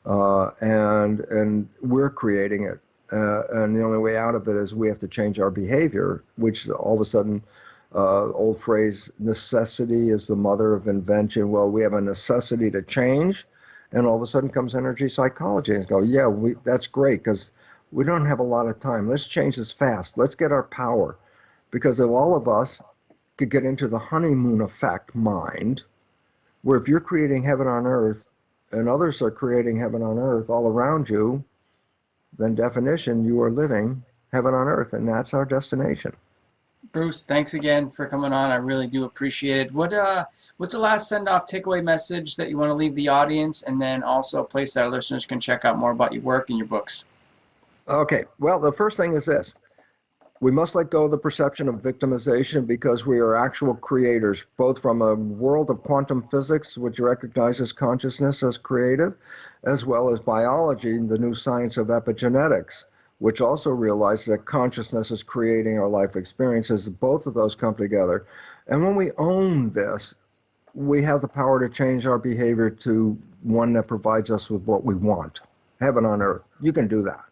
And we're creating it. And the only way out of it is we have to change our behavior, which all of a sudden, old phrase, necessity is the mother of invention. Well, we have a necessity to change, and all of a sudden comes energy psychology and go, yeah, that's great because we don't have a lot of time. Let's change this fast. Let's get our power. Because if all of us could get into the honeymoon effect mind, where if you're creating heaven on earth, and others are creating heaven on earth all around you, then definition, you are living heaven on earth, and that's our destination. Bruce, thanks again for coming on. I really do appreciate it. What's the last send-off takeaway message that you want to leave the audience, and then also a place that our listeners can check out more about your work and your books? Okay, well, the first thing is this. We must let go of the perception of victimization because we are actual creators, both from a world of quantum physics, which recognizes consciousness as creative, as well as biology, the new science of epigenetics, which also realizes that consciousness is creating our life experiences. Both of those come together. And when we own this, we have the power to change our behavior to one that provides us with what we want. Heaven on earth. You can do that.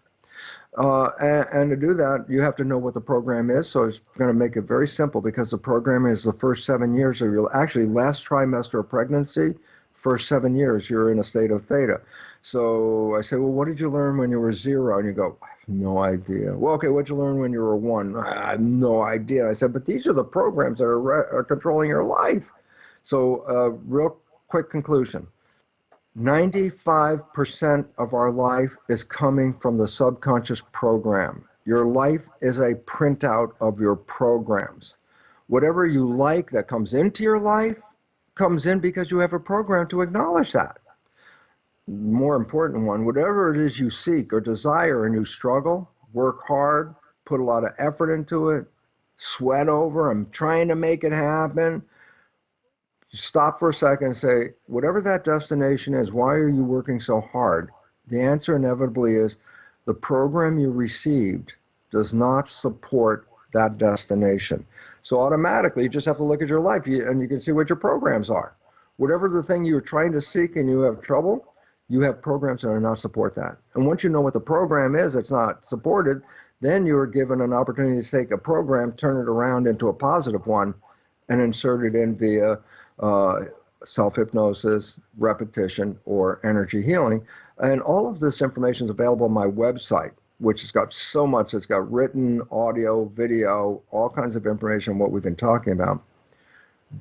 And to do that, you have to know what the program is. So it's going to make it very simple because the program is the first 7 years of your, actually last trimester of pregnancy, first 7 years, you're in a state of theta. So I say, well, what did you learn when you were 0? And you go, I have no idea. Well, okay, what did you learn when you were 1? I have no idea. I said, but these are the programs that are controlling your life. So real quick conclusion. 95% of our life is coming from the subconscious program. Your life is a printout of your programs. Whatever you like that comes into your life comes in because you have a program to acknowledge that. More important one, whatever it is you seek or desire and you struggle, work hard, put a lot of effort into it, sweat over, I'm trying to make it happen. Stop for a second and say, whatever that destination is, why are you working so hard? The answer inevitably is the program you received does not support that destination. So automatically, you just have to look at your life and you can see what your programs are. Whatever the thing you're trying to seek and you have trouble, you have programs that are not support that. And once you know what the program is that's not supported, then you're given an opportunity to take a program, turn it around into a positive one, and insert it in via self-hypnosis, repetition, or energy healing. And all of this information is available on my website, which has got so much. It's got written, audio, video, all kinds of information, what we've been talking about.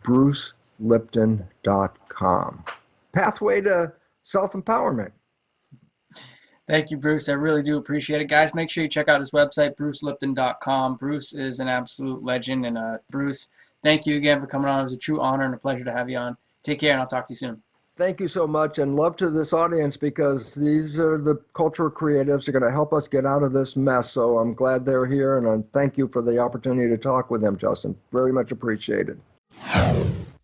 BruceLipton.com. Pathway to self-empowerment. Thank you, Bruce. I really do appreciate it. Guys, make sure you check out his website, BruceLipton.com. Bruce is an absolute legend. And Bruce, thank you again for coming on. It was a true honor and a pleasure to have you on. Take care, and I'll talk to you soon. Thank you so much, and love to this audience because these are the cultural creatives that are going to help us get out of this mess. So I'm glad they're here, and thank you for the opportunity to talk with them, Justin. Very much appreciated.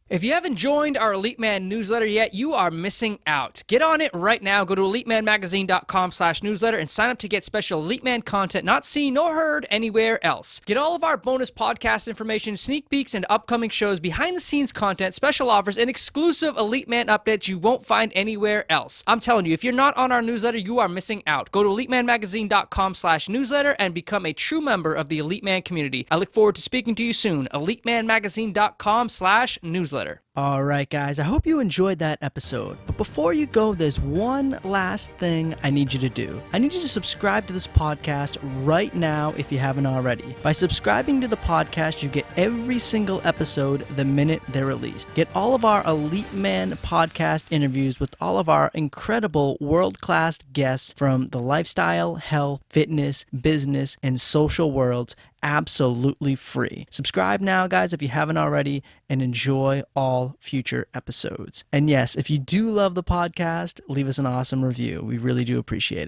If you haven't joined our Elite Man newsletter yet, you are missing out. Get on it right now. Go to elitemanmagazine.com/newsletter and sign up to get special Elite Man content not seen nor heard anywhere else. Get all of our bonus podcast information, sneak peeks, and upcoming shows, behind-the-scenes content, special offers, and exclusive Elite Man updates you won't find anywhere else. I'm telling you, if you're not on our newsletter, you are missing out. Go to elitemanmagazine.com/newsletter and become a true member of the Elite Man community. I look forward to speaking to you soon. elitemanmagazine.com/newsletter. All right, guys, I hope you enjoyed that episode. But before you go, there's one last thing I need you to do. I need you to subscribe to this podcast right now if you haven't already. By subscribing to the podcast, you get every single episode the minute they're released. Get all of our Elite Man podcast interviews with all of our incredible world-class guests from the lifestyle, health, fitness, business, and social worlds absolutely free. Subscribe now, guys, if you haven't already, and enjoy all all future episodes. And yes, if you do love the podcast, leave us an awesome review. We really do appreciate it.